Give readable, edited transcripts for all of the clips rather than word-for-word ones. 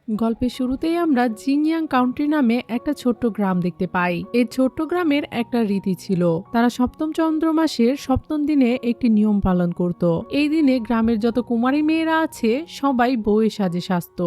গল্পের শুরুতেই আমরা জিংয়াং কাউন্টি নামে একটা ছোট্ট গ্রাম দেখতে পাই। এই ছোট্ট গ্রামের একটা রীতি ছিল, তারা সপ্তম চন্দ্র মাসের সপ্তম দিনে একটি নিয়ম পালন করত। এই দিনে গ্রামের যত কুমারী মেয়েরা আছে সবাই বউয়ের সাজে সাজত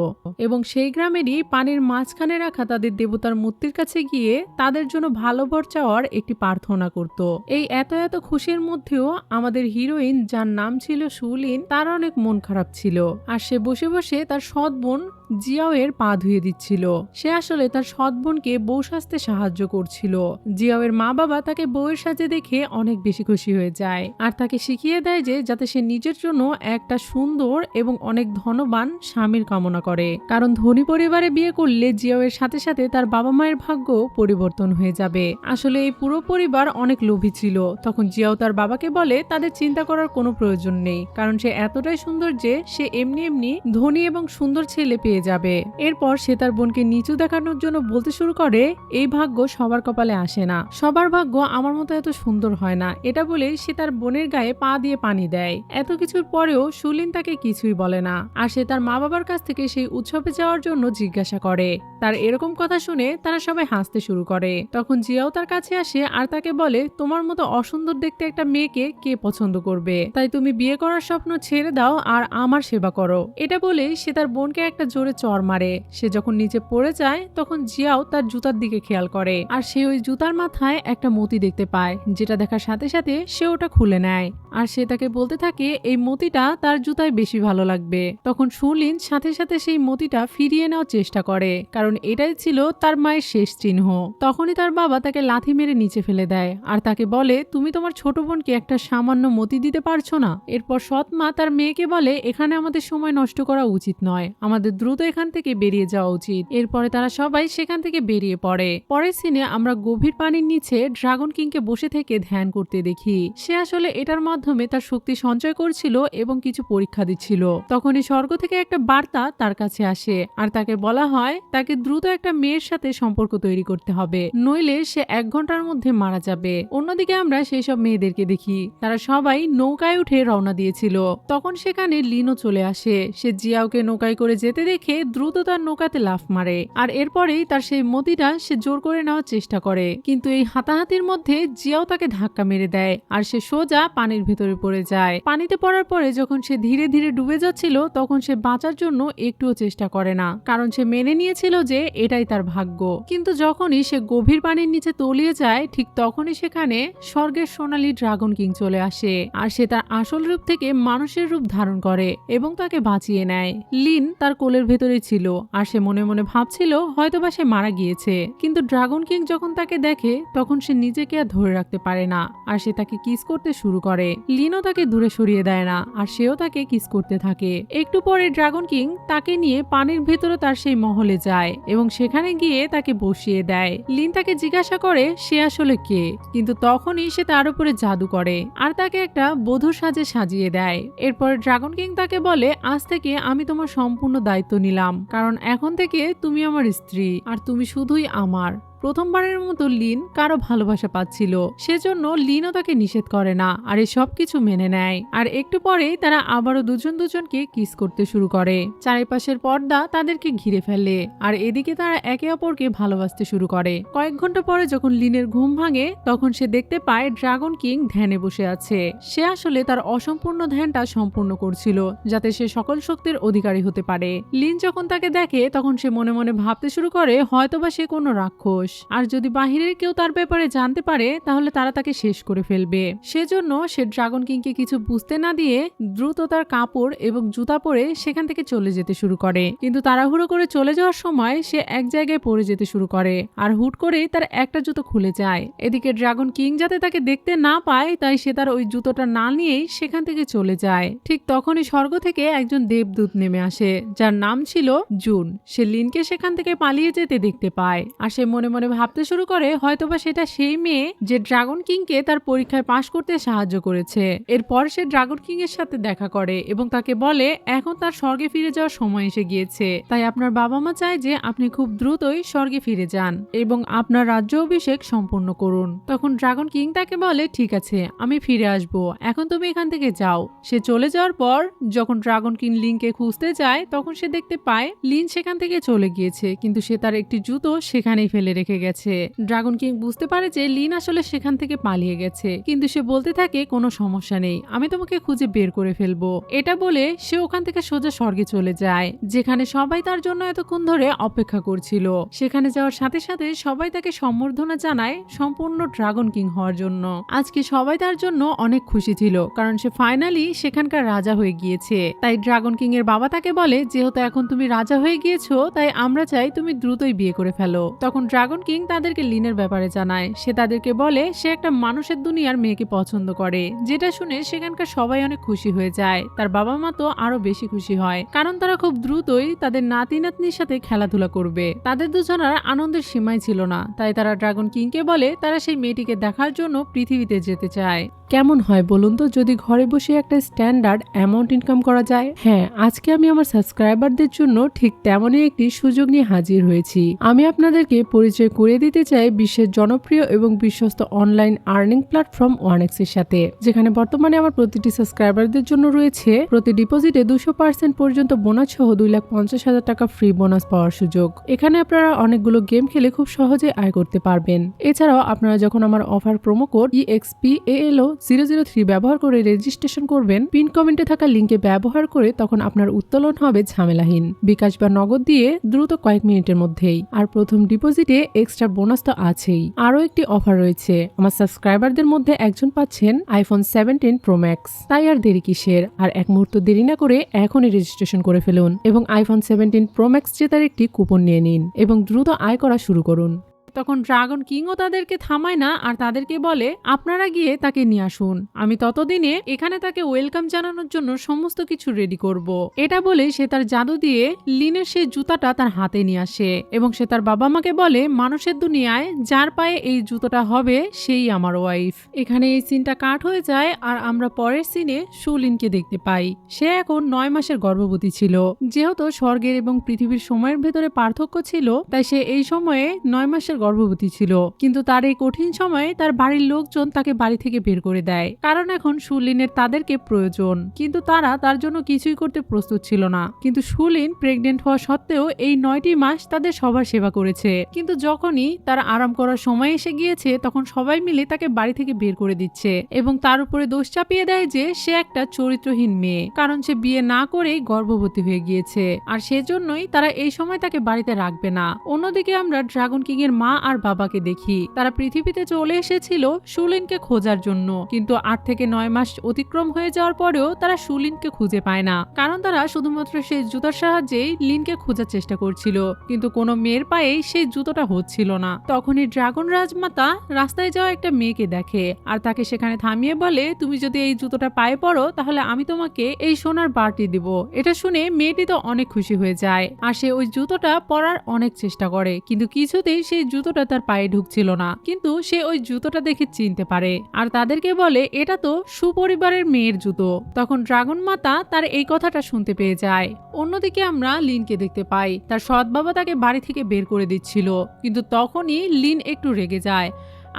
এবং সেই গ্রামেরই পানির মাঝখানে রাখা তাদের দেবতার মূর্তির কাছে গিয়ে তাদের জন্য ভালো বর চাওয়ার একটি প্রার্থনা করত। এই এত এত খুশির মধ্যেও আমাদের হিরোইন, যার নাম ছিল সুলিন, তার অনেক মন খারাপ ছিল আর সে বসে বসে তার সৎ বোন জিয়াও এর পা ধুয়ে দিচ্ছিল। সে আসলে তার সৎ বোনকে বউ সাজতে সাহায্য করছিল। জিয়াও এর মা বাবা তাকে বউয়ের সাজে দেখে অনেক বেশি খুশি হয়ে যায় আর তাকে শিখিয়ে দেয় যে যাতে সে নিজের জন্য একটা সুন্দর এবং অনেক ধনবান স্বামীর কামনা করে, কারণ ধনী পরিবারে বিয়ে করলে জিয়াও এর সাথে সাথে তার বাবা মায়ের ভাগ্য পরিবর্তন হয়ে যাবে। আসলে এই পুরো পরিবার অনেক লোভী ছিল। তখন জিয়াও তার বাবাকে বলে তাদের চিন্তা করার কোনো প্রয়োজন নেই, কারণ সে এতটাই সুন্দর যে সে এমনি এমনি ধনী এবং সুন্দর ছেলে পেয়ে যাবে। এরপর সে তার বোনকে নিচু দেখানোর জন্য বলতে শুরু করে, এই ভাগ্য সবার কপালে আসে না, সবার ভাগ্য আমার মতো এত সুন্দর হয় না। এটা বলে সে তার বোনের গায়ে পা দিয়ে পানি দেয়। এত কিছুর পরেও সুলিন তাকে কিছুই বলে না আর সে তার মা বাবার কাছ থেকে সেই উৎসবে যাওয়ার জন্য জিজ্ঞাসা করে। তার এরকম কথা শুনে তারা সবাই হাসতে শুরু করে। তখন জিয়াও তার কাছে আসে আর তাকে বলে, তোমার মতো অসুন্দর দেখতে একটা মেয়েকে কে পছন্দ করবে, তাই তুমি বিয়ে করার স্বপ্ন ছেড়ে দাও আর আমার সেবা করো। এটা বলে সে তার বোনকে একটা জোরে চড় মারে। সে যখন নিচে পড়ে যায় তখন জিয়াও তার জুতার দিকে খেয়াল করে আর সে ওই জুতার মাথায় একটা মতি দেখতে পায়, যেটা দেখার সাথে সাথে সে ওটা খুলে নেয় আর সে তাকে বলতে থাকে এই মতিটা তার জুতায় বেশি ভালো লাগবে। তখন সুলিন সাথে সাথে সেই মতিটা ফিরিয়ে নেওয়ার চেষ্টা করে, কারণ এটাই ছিল তার মায়ের শেষ চিহ্ন। তখনই তার বাবা তাকে লাথি মেরে নিচে ফেলে দেয় আর তাকে বলে, তুমি তোমার ছোট বোনকে একটা সামান্য মতি দিতে পারছো না। এরপর সৎ মা তার মেয়েকে বলে, এখানে আমাদের সময় নষ্ট করা উচিত নয়, আমাদের দ্রুত এখান থেকে বেরিয়ে যাওয়া উচিত। এরপরে তারা সবাই সেখান থেকে বেরিয়ে পড়ে। পরের সিনে আমরা গভীর পানির নিচে ড্রাগন কিংকে বসে থেকে ধ্যান করতে দেখি। সে আসলে এটার মাধ্যমে তার শক্তি সঞ্চয় করছিল এবং কিছু পরীক্ষা দিচ্ছিল। তখনই স্বর্গ থেকে একটা বার্তা তার কাছে আসে আর তাকে বলা হয় তাকে দ্রুত একটা মেয়ের সাথে সম্পর্ক তৈরি করতে হবে, নইলে সে 1 ঘন্টার মধ্যে মারা যাবে। অন্যদিকে আমরা সেই সব মেয়েদেরকে দেখি, তারা সবাই নৌকায় উঠে রওনা দিয়েছিল। তখন সেখানে লিনও চলে আসে। সে জিয়াওকে নৌকায় করে যেতে দেখে দ্রুত তার নৌকাতে লাফ মারে আর এরপরেই তার সেই মতিটা সে জোর করে নেওয়ার চেষ্টা করে, কিন্তু এই হাতাহাতির মধ্যে জিয়াও তাকে ধাক্কা মেরে দেয় আর সে সোজা পানির ভেতরে পড়ে যায়। পানিতে পড়ার পরে যখন সে ধীরে ধীরে ডুবে যাচ্ছিল তখন সে বাঁচার জন্য একটুও চেষ্টা করে না, কারণ সে মেনে নিয়েছিল যে এটাই তার ভাগ্য। কিন্তু যখনই সে গভীর পানির নিচে তলিয়ে যায় ঠিক তখনই সেখানে স্বর্গের সোনালী ড্রাগন কিং চলে আসে আর সে তার আসল রূপ থেকে মানুষের রূপ ধারণ করে এবং তাকে বাঁচিয়ে নেয়। লিন তার কোলের ভেতরে ছিল আর সে মনে মনে ভাবছিল হয়তোবা সে মারা গিয়েছে, কিন্তু ড্রাগন কিং যখন তাকে দেখে তখন সে নিজেকে আর ধরে রাখতে পারে না আর সে তাকে কিস করতে শুরু করে। লিনও তাকে দূরে সরিয়ে দেয় না আর সেও তাকে কিস করতে থাকে। একটু পরে ড্রাগন কিং তাকে নিয়ে পানির ভেতরে তার সেই মহলে যায় এবং সেখানে গিয়ে তাকে বসিয়ে দেয়। লিন তাকে জিজ্ঞাসা করে সে আসলে কে, কিন্তু তখনই সে তার উপরে জাদু করে আর তাকে একটা বধূর সাজে সাজিয়ে দেয়। এরপর ড্রাগন কিং তাকে বলে, আজ থেকে আমি তোমার সম্পূর্ণ দায়িত্ব নিলাম, কারণ এখন থেকে তুমি আমার স্ত্রী আর তুমি শুধুই আমার। প্রথমবারের মতো লিন কারো ভালোবাসা পাচ্ছিল, সেজন্য লিনও তাকে নিষেধ করে না আর এই সবকিছু মেনে নেয়। আর একটু পরেই তারা আবারও দুজন দুজনকে কিস করতে শুরু করে। চারিপাশের পর্দা তাদেরকে ঘিরে ফেলে আর এদিকে তারা একে অপরকে ভালোবাসতে শুরু করে। কয়েক ঘন্টা পরে যখন লিনের ঘুম ভাঙে তখন সে দেখতে পায় ড্রাগন কিং ধ্যানে বসে আছে। সে আসলে তার অসম্পূর্ণ ধ্যানটা সম্পূর্ণ করছিল যাতে সে সকল শক্তির অধিকারী হতে পারে। লিন যখন তাকে দেখে তখন সে মনে মনে ভাবতে শুরু করে হয়তোবা সে কোনো রাক্ষস, আর যদি বাহিরের কেউ তার ব্যাপারে জানতে পারে তাহলে তারা তাকে শেষ করে ফেলবে। সেজন্য সে ড্রাগন কিংকে কিছু বুঝতে না দিয়ে দ্রুত তার কাপড় এবং জুতা পরে সেখান থেকে চলে যেতে শুরু করে। কিন্তু তাড়াহুড়ো করে চলে যাওয়ার সময় সে এক জায়গায় পড়ে যেতে শুরু করে আর হুট করে তার একটা জুতো খুলে যায়। এদিকে ড্রাগন কিং যাতে তাকে দেখতে না পায় তাই সে তার ওই জুতোটা না নিয়েই সেখান থেকে চলে যায়। ঠিক তখনই স্বর্গ থেকে একজন দেবদূত নেমে আসে যার নাম ছিল জুন। সে লিনকে সেখান থেকে পালিয়ে যেতে দেখতে পায় আর সে মনে মনে মনে ভাবতে শুরু করে হয়তোবা সেটা সেই মেয়ে যে ড্রাগন কিংকে তার পরীক্ষায় পাশ করতে সাহায্য করেছে। এরপর সে ড্রাগন কিং এর সাথে দেখা করে এবং তাকে বলে এখন তার স্বর্গে ফিরে যাওয়ার সময় এসে গিয়েছে, তাই আপনার বাবা মা চায় যে আপনি খুব দ্রুতই স্বর্গে ফিরে যান এবং আপনার রাজ্য অভিষেক সম্পূর্ণ করুন। তখন ড্রাগন কিং তাকে বলে ঠিক আছে, আমি ফিরে আসব, এখন তুমি এখান থেকে যাও। সে চলে যাওয়ার পর যখন ড্রাগন কিং লিনকে খুঁজতে যায় তখন সে দেখতে পায় লিন সেখান থেকে চলে গিয়েছে, কিন্তু সে তার একটি জুতো সেখানেই ফেলে রেখে গেছে। ড্রাগন কিং বুঝতে পারে যে লিন আসলে সেখান থেকে পালিয়ে গেছে, কিন্তু সে বলতে থাকে কোনো সমস্যা নেই, আমি তোমাকে খুঁজে বের করে ফেলবো। এটা বলে সে ওখান থেকে সোজা স্বর্গে চলে যায়, যেখানে সবাই তার জন্য এতক্ষণ ধরে অপেক্ষা করছিল। সেখানে যাওয়ার সাথে সাথে সবাই তাকে সম্বর্ধনা জানায় সম্পূর্ণ ড্রাগন কিং হওয়ার জন্য। আজকে সবাই তার জন্য অনেক খুশি ছিল, কারণ সে ফাইনালি সেখানকার রাজা হয়ে গিয়েছে। তাই ড্রাগন কিং এর বাবা তাকে বলে যেহেতু এখন তুমি রাজা হয়ে গিয়েছো তাই আমরা চাই তুমি দ্রুতই বিয়ে করে ফেলো। তখন ড্রাগন কিং তাদেরকে লিনের ব্যাপারে জানায়। সে তাদেরকে বলে সে একটা মানুষের দুনিয়ার মেয়েকে পছন্দ করে, যেটা শুনে সেখানকার সবাই অনেক খুশি হয়ে যায়। তার বাবা মা তো আরো বেশি খুশি হয়, কারণ তারা খুব দ্রুতই তাদের নাতি নাতনির সাথে খেলাধুলা করবে। তাদের দুজনের আনন্দের সীমাই ছিল না, তাই তারা ড্রাগন কিংকে বলে তারা সেই মেয়েটিকে দেখার জন্য পৃথিবীতে যেতে চায়। কেমন হয় বলুন তো যদি ঘরে বসে একটা স্ট্যান্ডার্ড অ্যামাউন্ট ইনকাম করা যায়? হ্যাঁ, আজকে আমি আমার সাবস্ক্রাইবারদের জন্য ঠিক তেমনই একটি সুযোগ নিয়ে হাজির হয়েছি। আমি আপনাদেরকে পরিচয় করিয়ে দিতে চাই বিশ্বের জনপ্রিয় এবং বিশ্বস্ত অনলাইন আর্নিং প্ল্যাটফর্ম 1x এর সাথে, যেখানে বর্তমানে আমার প্রতিটি সাবস্ক্রাইবারদের জন্য রয়েছে প্রতি ডিপোজিটে 200% পর্যন্ত বোনাস সহ 2,50,000 টাকা ফ্রি বোনাস পাওয়ার সুযোগ। এখানে আপনারা অনেকগুলো গেম খেলে খুব সহজে আয় করতে পারবেন। এছাড়াও আপনারা যখন আমার অফার প্রোমো কোড EXPALO003 ব্যবহার করে রেজিস্ট্রেশন করবেন, পিন কমেন্টে থাকা লিঙ্কে ব্যবহার করে তখন আপনার উত্তোলন হবে ঝামেলাহীন, বিকাশ বা নগদ দিয়ে দ্রুত কয়েক মিনিটের মধ্যেই। আর প্রথম ডিপোজিটে এক্সট্রা বোনাস তো আছেই। আরও একটি অফার রয়েছে, আমার সাবস্ক্রাইবারদের মধ্যে একজন পাচ্ছেন iPhone 17 Pro Max। তাই আর দেরি কিসের? আর এক মুহূর্ত দেরি না করে এখনই রেজিস্ট্রেশন করে ফেলুন এবং iPhone 17 Pro Max জেতার একটি কুপন নিয়ে নিন এবং দ্রুত আয় করা শুরু করুন। তখন ড্রাগন কিংও তাদেরকে থামায় না আর তাদেরকে বলে আপনারা গিয়ে তাকে নিয়ে আসুন, আমি ততদিনে এখানে তাকে ওয়েলকাম জানানোর জন্য সমস্ত কিছু রেডি করব। এটা বলে সে তার জাদু দিয়ে লিনের সেই জুতাটা তার হাতে নিয়ে আসে এবং সে তার বাবা মাকে বলে মানুষের দুনিয়ায় যার পায়ে এই জুতোটা হবে সেই আমার ওয়াইফ। এখানে এই সিনটা কাট হয়ে যায় আর আমরা পরের সিনে সুলিনকে দেখতে পাই। সে এখন 9 মাসের গর্ভবতী ছিল। যেহেতু স্বর্গের এবং পৃথিবীর সময়ের ভেতরে পার্থক্য ছিল, তাই সে এই সময়ে 9 মাসের গর্ভবতী ছিল। কিন্তু তার এই কঠিন সময়ে তার বাড়ির লোকজন তাকে বাড়ি থেকে বের করে দেয়, কারণ এখন সুলিনের তাদেরকে প্রয়োজন। কিন্তু তারা তার জন্য কিছুই করতে প্রস্তুত ছিল না। কিন্তু সুলিন প্রেগনেন্ট হওয়া সত্ত্বেও এই 9টি মাস তাদের সবার সেবা করেছে। কিন্তু যখনই তার আরাম করার সময় এসে গিয়েছে তখন সবাই মিলে তাকে বাড়ি থেকে বের করে দিচ্ছে এবং তার উপরে দোষ চাপিয়ে দেয় যে সে একটা চরিত্রহীন মেয়ে, কারণ সে বিয়ে না করেই গর্ভবতী হয়ে গিয়েছে আর সেজন্যই তারা এই সময় তাকে বাড়িতে রাখবে না। অন্যদিকে আমরা ড্রাগন কিং এর মা আর বাবাকে দেখি, তারা পৃথিবীতে চলে এসেছিল সুলিনকে খোঁজার জন্য, কিন্তু 8 থেকে 9 মাস অতিক্রম হয়ে যাওয়ার পরেও তারা সুলিনকে খুঁজে পায় না, কারণ তারা শুধুমাত্র সেই জুতার সাহায্যেই লিনকে খোঁজার চেষ্টা করছিল, কিন্তু কোনো মেয়ের পায়েই সেই জুতোটা হচ্ছিল না। তখনই ড্রাগন রাজমাতা রাস্তায় যাওয়া একটা মেয়েকে দেখে আর তাকে সেখানে থামিয়ে বলে তুমি যদি এই জুতোটা পায়ে পড়ো তাহলে আমি তোমাকে এই সোনার বারটি দিব। এটা শুনে মেয়েটি তো অনেক খুশি হয়ে যায় আর সে ওই জুতোটা পরার অনেক চেষ্টা করে, কিন্তু কিছুতেই সেই জুতোটা তার পায়ে ঢুকছিল না। কিন্তু সে ওই জুতোটা দেখে চিনতে পারে আর তাদেরকে বলে এটা তো সুপরিবারের মেয়ের জুতো। তখন ড্রাগন মাতা তার এই কথাটা শুনতে পেয়ে যায়। অন্যদিকে আমরা লিনকে দেখতে পাই, তার সৎ বাবা তাকে বাড়ি থেকে বের করে দিচ্ছিল, কিন্তু তখনই লিন একটু রেগে যায়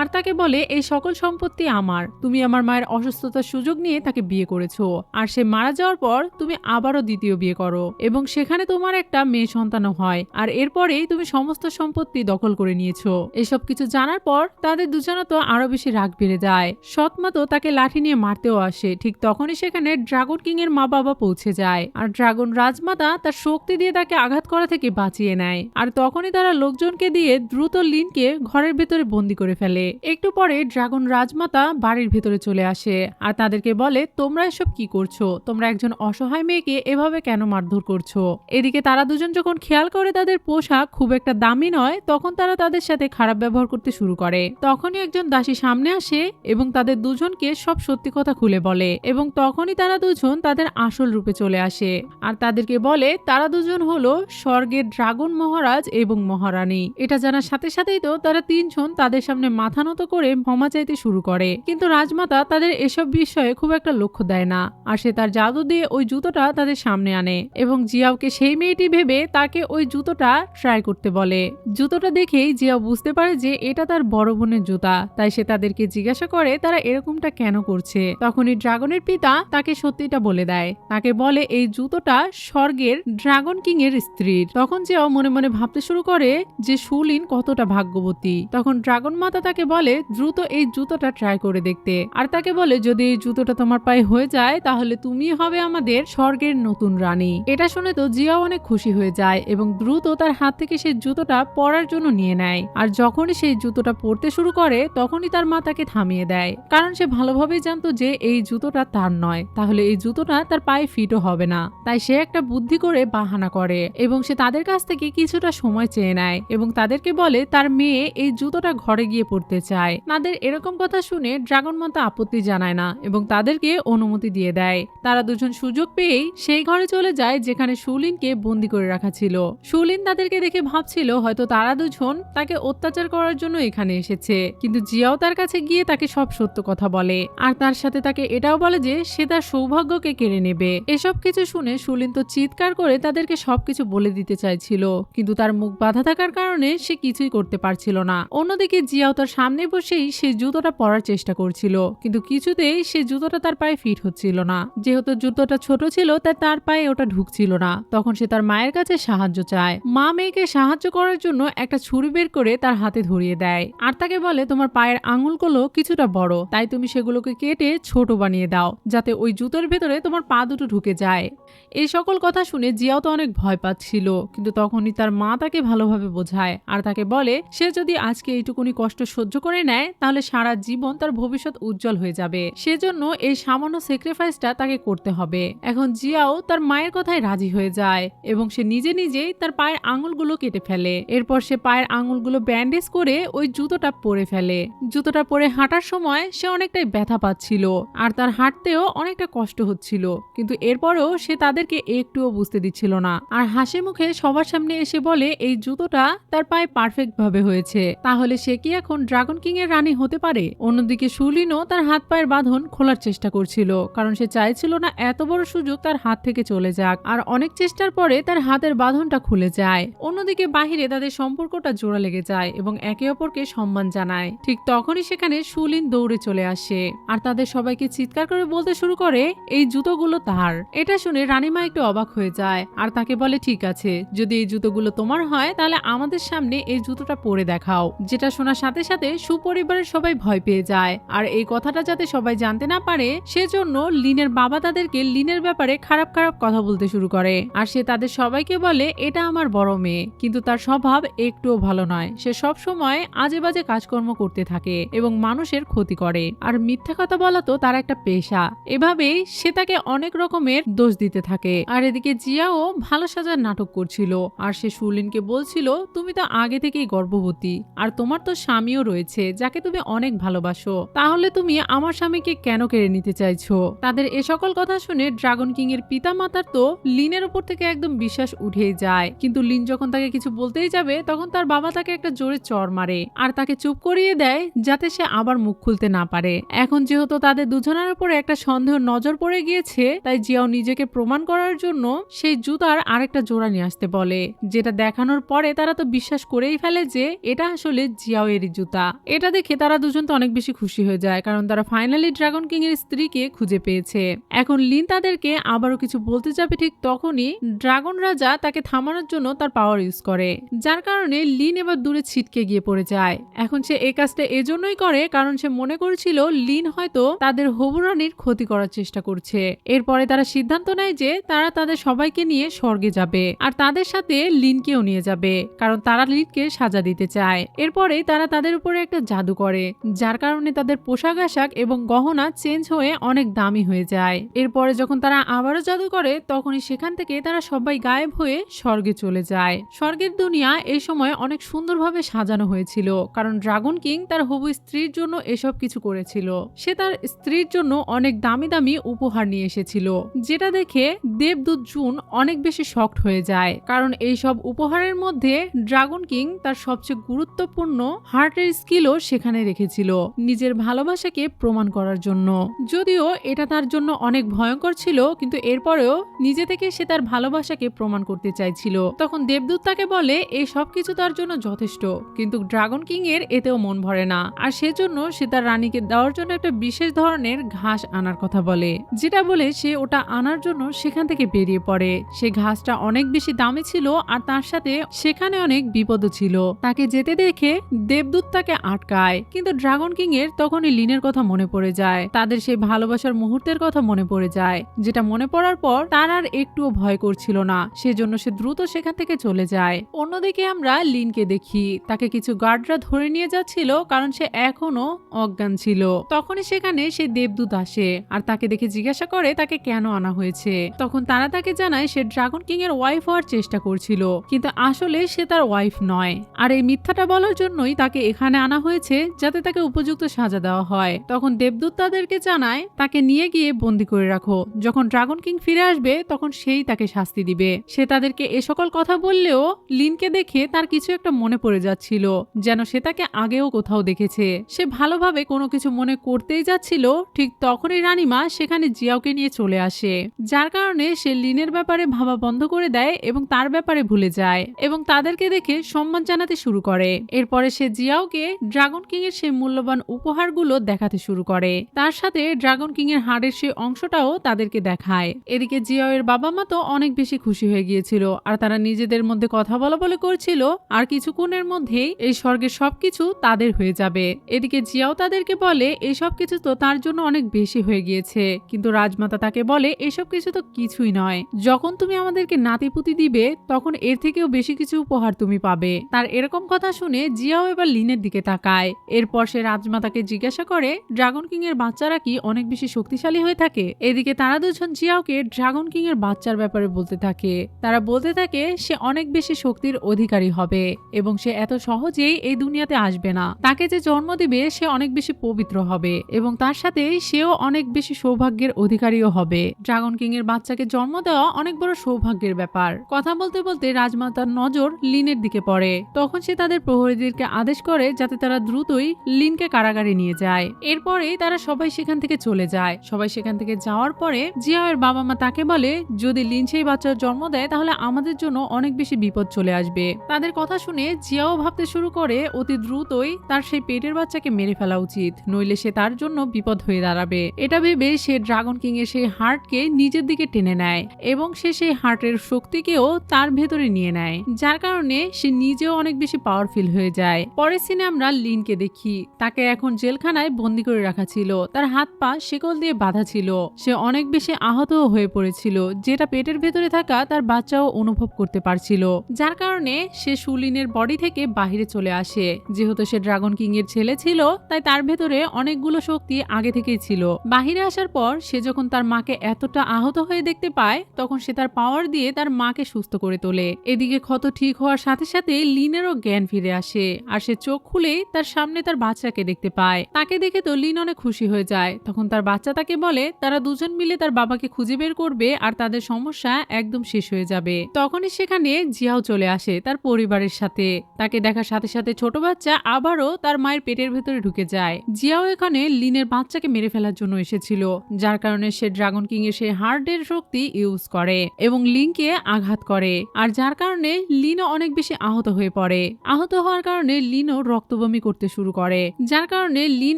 আর তাকে বলে এই সকল সম্পত্তি আমার, তুমি আমার মায়ের অসুস্থতার সুযোগ নিয়ে তাকে বিয়ে করেছো আর সে মারা যাওয়ার পর তুমি আবারও দ্বিতীয় বিয়ে করো এবং সেখানে তোমার একটা মেয়ে সন্তানও হয় আর এরপরেই তুমি সমস্ত সম্পত্তি দখল করে নিয়েছো। এসব কিছু জানার পর তাদের দুজনে তো আরো বেশি রাগ বেড়ে যায়। সৎমা তো তাকে লাঠি নিয়ে মারতেও আসে। ঠিক তখনই সেখানে ড্রাগন কিং এর মা বাবা পৌঁছে যায় আর ড্রাগন রাজমাতা তার শক্তি দিয়ে তাকে আঘাত করা থেকে বাঁচিয়ে নেয় আর তখনই তারা লোকজনকে দিয়ে দ্রুত লিনকে ঘরের ভেতরে বন্দি করে ফেলে। একটু পরে ড্রাগন রাজমাতা বাড়ির ভেতরে চলে আসে আর তাদেরকে বলে, তোমরা এসব কি করছো? তোমরা একজন অসহায় মেয়েকে এভাবে কেন মারধর করছো? এদিকে তারা দুজন যখন খেয়াল করে তাদের পোশাক খুব একটা দামি নয়, তখন তারা তাদের সাথে খারাপ ব্যবহার করতে শুরু করে। তখনই একজন দাসী সামনে আসে এবং তাদের দুজনকে সব সত্যি কথা খুলে বলে এবং তখনই তারা দুজন তাদের আসল রূপে চলে আসে আর তাদেরকে বলে তারা দুজন হলো স্বর্গের ড্রাগন মহারাজ এবং মহারানী। এটা জানার সাথে সাথেই তো তারা তিনজন তাদের সামনে মাথা নত করে ক্ষমা চাইতে শুরু করে, কিন্তু রাজমাতা তাদের এসব বিষয়ে খুব একটা লক্ষ্য দেয় না আর সে তার জাদু দিয়ে ওই জুতোটা তাদের সামনে আনে এবং জিয়াওকে সেই মেয়েটি ভেবে তাকে ওই জুতোটা ট্রাই করতে বলে। জুতোটা দেখেই জিয়াও বুঝতে পারে যে এটা তার বড় বোনের জুতা, তাই সে তাদেরকে জিজ্ঞাসা করে তারা এরকমটা কেন করছে। তখনই ড্রাগনের পিতা তাকে সত্যিটা বলে দেয়, তাকে বলে এই জুতোটা স্বর্গের ড্রাগন কিং এর স্ত্রীর। তখন জিয়াও মনে মনে ভাবতে শুরু করে যে সুলিন কতটা ভাগ্যবতী। তখন ড্রাগন মাতা তাকে বলে দ্রুত এই জুতোটা ট্রাই করে দেখতে আর তাকে বলে যদি এই জুতোটা তোমার পায়ে হয়ে যায় তাহলে তুমি হবে আমাদের স্বর্গের নতুন রানী। এটা শুনে তো জিয়াও অনেক খুশি হয়ে যায় এবং দ্রুত তার হাত থেকে সেই জুতোটা পরার জন্য নিয়ে নেয় আর যখনই সেই জুতোটা পরতে শুরু করে তখনই তার মা তাকে থামিয়ে দেয়, কারণ সে ভালোভাবেই জানতো যে এই জুতোটা তার নয়, তাহলে এই জুতোটা তার পায়ে ফিটও হবে না। তাই সে একটা বুদ্ধি করে বাহানা করে এবং সে তাদের কাছ থেকে কিছুটা সময় চেয়ে নেয় এবং তাদেরকে বলে তার মেয়ে এই জুতোটা ঘরে গিয়ে পড়তে চায়। তাদের এরকম কথা শুনে ড্রাগন মাতা আপত্তি জানায় না এবং তাদেরকে অনুমতি দিয়ে দেয়। তারা দুজন সুযোগ পেয়েই সেই ঘরে চলে যায় যেখানে সুলিনকে বন্দি করে রাখা ছিল। সুলিন তাদেরকে দেখে ভাবছিল হয়তো তারা দুজন তাকে অত্যাচার করার জন্য এখানে এসেছে, কিন্তু জিয়াও তার কাছে গিয়ে তাকে সব সত্য কথা বলে আর তার সাথে তাকে এটাও বলে যে সে তার সৌভাগ্যকে কেড়ে নেবে। এসব কিছু শুনে সুলিন তো চিৎকার করে তাদেরকে সবকিছু বলে দিতে চাইছিল, কিন্তু তার মুখ বাধা থাকার কারণে সে কিছুই করতে পারছিল না। অন্যদিকে জিয়াও তার সামনে বসেই সেই জুতোটা পরার চেষ্টা করছিল, কিন্তু কিছুতেই সেই জুতোটা তার পায়ে ফিট হচ্ছিল না। যেহেতু জুতোটা ছোট ছিল তাই তার পায়ে ওটা ঢুকছিল না। তখন সে তার মায়ের কাছে সাহায্য চায়। মা মেয়েকে সাহায্য করার জন্য একটা ছুরি বের করে তার হাতে ধরিয়ে দেয় আর তাকে বলে তোমার পায়ের আঙুলগুলো কিছুটা বড়, তাই তুমি সেগুলোকে কেটে ছোট বানিয়ে দাও যাতে ওই জুতোর ভেতরে তোমার পা দুটো ঢুকে যায়। এই সকল কথা শুনে জিয়াও তো অনেক ভয় পাচ্ছিল, কিন্তু তখনই তার মা তাকে ভালোভাবে বোঝায় আর তাকে বলে সে যদি আজকে এইটুকুনি কষ্ট সহ্য করে নেয় তাহলে সারা জীবন তার ভবিষ্যৎ উজ্জ্বল হয়ে যাবে, সেজন্য এই সামান্য স্যাক্রিফাইসটা তাকে করতে হবে। এখন জিয়াও তার মায়ের কথায় রাজি হয়ে যায় এবং সে নিজে নিজেই তার পায়ের আঙুলগুলো কেটে ফেলে। এরপর সে পায়ের আঙুলগুলো ব্যান্ডেজ করে ওই জুতোটা পরে ফেলে। জুতোটা পরে হাঁটার সময় সে অনেকটাই ব্যথা পাচ্ছিল আর তার হাঁটতেও অনেকটা কষ্ট হচ্ছিল, কিন্তু এরপরেও সে তাদেরকে একটুও বুঝতে দিচ্ছিল না আর হাসি মুখে সবার সামনে এসে বলে এই জুতোটা তার পায়ে পারফেক্ট ভাবে হয়েছে, তাহলে সে কি এখন ড্রাগন কিং এর রানী হতে পারে। অন্যদিকে সুলিনও তার হাত পায়ের বাঁধন খোলার চেষ্টা করছিল, কারণ সে চাইছিল না এত বড় সুযোগ তার হাত থেকে চলে যাক, আর অনেক চেষ্টার পরে তার হাতের বাঁধনটা খুলে যায়। অন্যদিকে বাহিরে তাদের সম্পর্কটা জোড়া লেগে যায় এবং একে অপরকে সম্মান জানায়। ঠিক তখনই সেখানে সুলিন দৌড়ে চলে আসে আর তাদের সবাইকে চিৎকার করে বলতে শুরু করে এই জুতোগুলো তার। এটা শুনে রানীমা একটু অবাক হয়ে যায় আর তাকে বলে ঠিক আছে, যদি এই জুতোগুলো তোমার হয় তাহলে আমাদের সামনে এই জুতোটা পরে দেখাও। যেটা শোনার সাথে সাথে সুপরিবারের সবাই ভয় পেয়ে যায় আর এই কথাটা যাতে সবাই জানতে না পারে সেজন্য লিনের বাবা তাদেরকে লিনের ব্যাপারে খারাপ খারাপ কথা বলতে শুরু করে আর সে তাদের সবাইকে বলে এটা আমার বড় মেয়ে, কিন্তু তার স্বভাব একটুও ভালো নয়। সে সব সময় আজে বাজে কাজকর্ম করতে থাকে এবং মানুষের ক্ষতি করে আর মিথ্যা কথা বলা তো তার একটা পেশা। এভাবেই সে তাকে অনেক রকমের দোষ দিতে থাকে। আর এদিকে জিয়াও ভালো সাজার নাটক করছিল আর সে সুলিনকে বলছিল তুমি তো আগে থেকেই গর্ভবতী আর তোমার তো স্বামীও রয়েছে যাকে তুমি অনেক ভালোবাসো, তাহলে তুমি আমার স্বামীকে কেন কেড়ে নিতে চাইছো। তাদের এ সকল কথা শুনে ড্রাগন কিং এর পিতা মাতার তো লিনের উপর থেকে একদম বিশ্বাস উঠেই যায়, কিন্তু লিন যখন তাকে কিছু বলতেই যাবে তখন তার বাবা তাকে একটা জোরে চড় মারে আর তাকে চুপ করিয়ে দেয় যাতে সে আবার মুখ খুলতে না পারে। এখন যেহেতু তাদের দুজনের উপরে একটা সন্দেহ নজর পড়ে গিয়েছে তাই জিয়াও নিজেকে প্রমাণ করার জন্য সেই জুতার আরেকটা জোড়া নিয়ে আসতে বলে, যেটা দেখানোর পরে তারা তো বিশ্বাস করেই ফেলে যে এটা আসলে জিয়াও এরই জুতা। এটা দেখে তারা দুজন তো অনেক বেশি খুশি হয়ে যায় কারণ তারা ফাইনালি ড্রাগন কিং এর স্ত্রীকে খুঁজে পেয়েছে। এখন লিন তাদেরকে আবারও কিছু বলতে যাবে ঠিক তখনই ড্রাগন রাজা তাকে থামানোর জন্য তার পাওয়ার ইউজ করে, যার কারণে লিন এবার দূরে ছিটকে গিয়ে পড়ে যায়। এখন সে এই কাজটা এজন্যই করে কারণ সে মনে করেছিল লিন হয়তো তাদের হবু রানীর ক্ষতি করার চেষ্টা করছে। এরপরে তারা সিদ্ধান্ত নেয় যে তারা তাদের সবাইকে নিয়ে স্বর্গে যাবে আর তাদের সাথে লিনকেও নিয়ে যাবে কারণ তারা লিনকে সাজা দিতে চায়। এরপরে তারা তাদের উপর উপরে একটা জাদু করে, যার কারণে তাদের পোশাক আশাক এবং গহনা চেঞ্জ হয়ে অনেক দামি হয়ে যায়। এরপরে যখন তারা আবারও জাদু করে তখনই সেখান থেকে তারা সবাই গায়েব হয়ে স্বর্গে চলে যায়। স্বর্গের দুনিয়া এই সময় অনেক সুন্দরভাবে সাজানো হয়েছিল, কারণ ড্রাগন কিং তার হবু স্ত্রীর জন্য এসব কিছু করেছিল। সে তার স্ত্রীর জন্য অনেক দামি দামি উপহার নিয়ে এসেছিল, যেটা দেখে দেবদূত জুন অনেক বেশি শকড হয়ে যায়, কারণ এই সব উপহারের মধ্যে ড্রাগন কিং তার সবচেয়ে গুরুত্বপূর্ণ হার্টের স্কিলও সেখানে রেখেছিল, নিজের ভালোবাসাকে প্রমাণ করার জন্য। যদিও এটা তার জন্য অনেক ভয়ঙ্কর ছিল, কিন্তু এরপরেও নিজে থেকে সে তার ভালোবাসাকে প্রমাণ করতে চাইছিল। তখন দেবদূত তাকে বলে এই সবকিছু তার জন্য যথেষ্ট, কিন্তু ড্রাগন কিং এর এতেও মন ভরে না, আর সেজন্য সে তার রানীকে দেওয়ার জন্য একটা বিশেষ ধরনের ঘাস আনার কথা বলে, যেটা বলে সে ওটা আনার জন্য সেখান থেকে বেরিয়ে পড়ে। সে ঘাসটা অনেক বেশি দামি ছিল, আর তার সাথে সেখানে অনেক বিপদও ছিল। তাকে যেতে দেখে দেবদূত তাকে আটকায়, কিন্তু ড্রাগন কিং এর তখনই লিনের কথা মনে পড়ে যায়, তাদের সেই ভালোবাসার মুহূর্তের কথা মনে পড়ে যায়, যেটা মনে পড়ার পর তার আর একটুও ভয় করছিল না, সেজন্য সে দ্রুত সেখান থেকে চলে যায়। অন্যদিকে আমরা লিনকে দেখি, তাকে কিছু গার্ডরা ধরে নিয়ে যাচ্ছিল, কারণ সে এখনো অজ্ঞান ছিল। তখনই সেখানে সেই দেবদূত আসে আর তাকে দেখে জিজ্ঞাসা করে তাকে কেন আনা হয়েছে। তখন তারা তাকে জানায় সে ড্রাগন কিং এর ওয়াইফ হওয়ার চেষ্টা করছিল, কিন্তু আসলে সে তার ওয়াইফ নয়, আর এই মিথ্যাটা বলার জন্যই তাকে এখানে আনা হয়েছে, যাতে তাকে উপযুক্ত সাজা দেওয়া হয়। তখন দেবদূত তাদেরকে জানায় তাকে নিয়ে গিয়ে বন্দি করে রাখো, যখন ড্রাগন কিং ফিরে আসবে তখন সেই তাকে শাস্তি দিবে। সে তাদেরকে এ সকল কথা বললেও লিনকে দেখে তার কিছু একটা মনে পড়ে যাচ্ছিল, যেন সে তাকে আগেও কোথাও দেখেছে। সে ভালোভাবে কোনো কিছু মনে করতেই যাচ্ছিল, ঠিক তখনই রানীমা সেখানে জিয়াওকে নিয়ে চলে আসে, যার কারণে সে লিনের ব্যাপারে ভাবা বন্ধ করে দেয় এবং তার ব্যাপারে ভুলে যায় এবং তাদেরকে দেখে সম্মান জানাতে শুরু করে। এরপরে সে জিয়াওকে ড্রাগন কিং এর সেই মূল্যবান উপহারগুলো দেখাতে শুরু করে, তার সাথে ড্রাগন কিং এর হাড়ের সেই অংশটাও তাদেরকে দেখায়। এদিকে জিয়াও এর বাবা মা তো অনেক বেশি খুশি হয়ে গিয়েছিল, আর তারা নিজেদের মধ্যে কথা বলা বলে করছিল, আর কিছুক্ষণের মধ্যেই এই স্বর্গের সবকিছু তাদের হয়ে যাবে। এদিকে জিয়াও তাদেরকে বলে এই সবকিছু তো তার জন্য অনেক বেশি হয়ে গিয়েছে, কিন্তু রাজমাতা তাকে বলে এসব কিছু তো কিছুই নয়, যখন তুমি আমাদেরকে নাতিপুতি দিবে তখন এর থেকেও বেশি কিছু উপহার তুমি পাবে। তার এরকম কথা শুনে জিয়াও এবার লিনের দিকে তাকায়। এরপর সে রাজমাতাকে জিজ্ঞাসা করে ড্রাগন কিং এর বাচ্চারা কি অনেক বেশি শক্তিশালী হয়ে থাকে। এদিকে তারা দুজন জিয়াওকে ড্রাগন কিং এর বাচ্চার ব্যাপারে বলতে থাকে, তারা বলতে থাকে সে অনেক বেশি শক্তির অধিকারী হবে এবং সে এত সহজেই এই দুনিয়াতে আসবে না, তাকে যে জন্ম দিবে সে অনেক বেশি পবিত্র হবে এবং তার সাথে সেও অনেক বেশি সৌভাগ্যের অধিকারীও হবে। ড্রাগন কিং এর বাচ্চাকে জন্ম দেওয়া অনেক বড় সৌভাগ্যের ব্যাপার। কথা বলতে বলতে রাজমাতার নজর লিনের দিকে পড়ে, তখন সে তাদের প্রহরীদেরকে আদেশ করে যাতে তারা দ্রুতই লিনকে কারাগারে নিয়ে যায়। এরপরে তারা সবাই সেখান থেকে চলে যায়। সবাই সেখান থেকে যাওয়ার পরে জিয়াও এর বাবা মা তাকে বলে যদি লিন সেই বাচ্চার জন্ম দেয় তাহলে আমাদের জন্য অনেক বেশি বিপদ চলে আসবে। তাদের কথা শুনে জিয়াও ভাবতে শুরু করে অতি দ্রুতই তার সেই পেটের বাচ্চাকে মেরে ফেলা উচিত, নইলে সে তার জন্য বিপদ হয়ে দাঁড়াবে। এটা ভেবে সে ড্রাগন কিং এর সেই হার্টকে নিজের দিকে টেনে নেয় এবং সে সেই হার্টের শক্তিকেও তার ভেতরে নিয়ে নেয়, যার কারণে সে নিজেও অনেক বেশি পাওয়ারফুল হয়ে যায়। পরের সিনে আমরা লিনকে দেখি, তাকে এখন জেলখানায় বন্দি করে রাখা ছিল, তার হাত পা শিকল দিয়ে বাঁধা ছিল, সে অনেক বেশি আহত হয়ে পড়েছিল, যেটা পেটের ভেতরে থাকা তার বাচ্চাও অনুভব করতে পারছিল, যার কারণে সে সুলিনের বডি থেকে বাহিরে চলে আসে। যেহেতু সে ড্রাগন কিং এর ছেলে ছিল তাই তার ভেতরে অনেকগুলো শক্তি আগে থেকেই ছিল। বাহিরে আসার পর সে যখন তার মাকে এতটা আহত হয়ে দেখতে পায় তখন সে তার পাওয়ার দিয়ে তার মাকে সুস্থ করে তোলে। এদিকে ক্ষত ঠিক হওয়ার সাথে সাথে লিনেরও জ্ঞান ফিরে আসে, আর সে চোখ খুলেই তার সামনে তার বাচ্চাকে দেখতে পায়। তাকে দেখে তো লিন অনেক খুশি হয়ে যায়। তখন তার বাচ্চা তাকে বলে তারা দুজন মিলে তার বাবাকে খুঁজে বের করবে আর তাদের সমস্যা একদম শেষ হয়ে যাবে। তখনই সেখানে জিয়াও চলে আসে তার পরিবারের সাথে। তাকে দেখার সাথে সাথে ছোট বাচ্চা আবারও তার মায়ের পেটের ভেতরে ঢুকে যায়। জিয়াও এখানে লিনের বাচ্চাকে মেরে ফেলার জন্য এসেছিল, যার কারণে সে ড্রাগন কিং এর সেই হার্টের শক্তি ইউজ করে এবং লিনকে আঘাত করে, আর যার কারণে লিনও অনেক বেশি আহত হয়ে পড়ে। আহত হওয়ার কারণে লিনও রক্তবমি করতে শুরু করে, যার কারণে লিন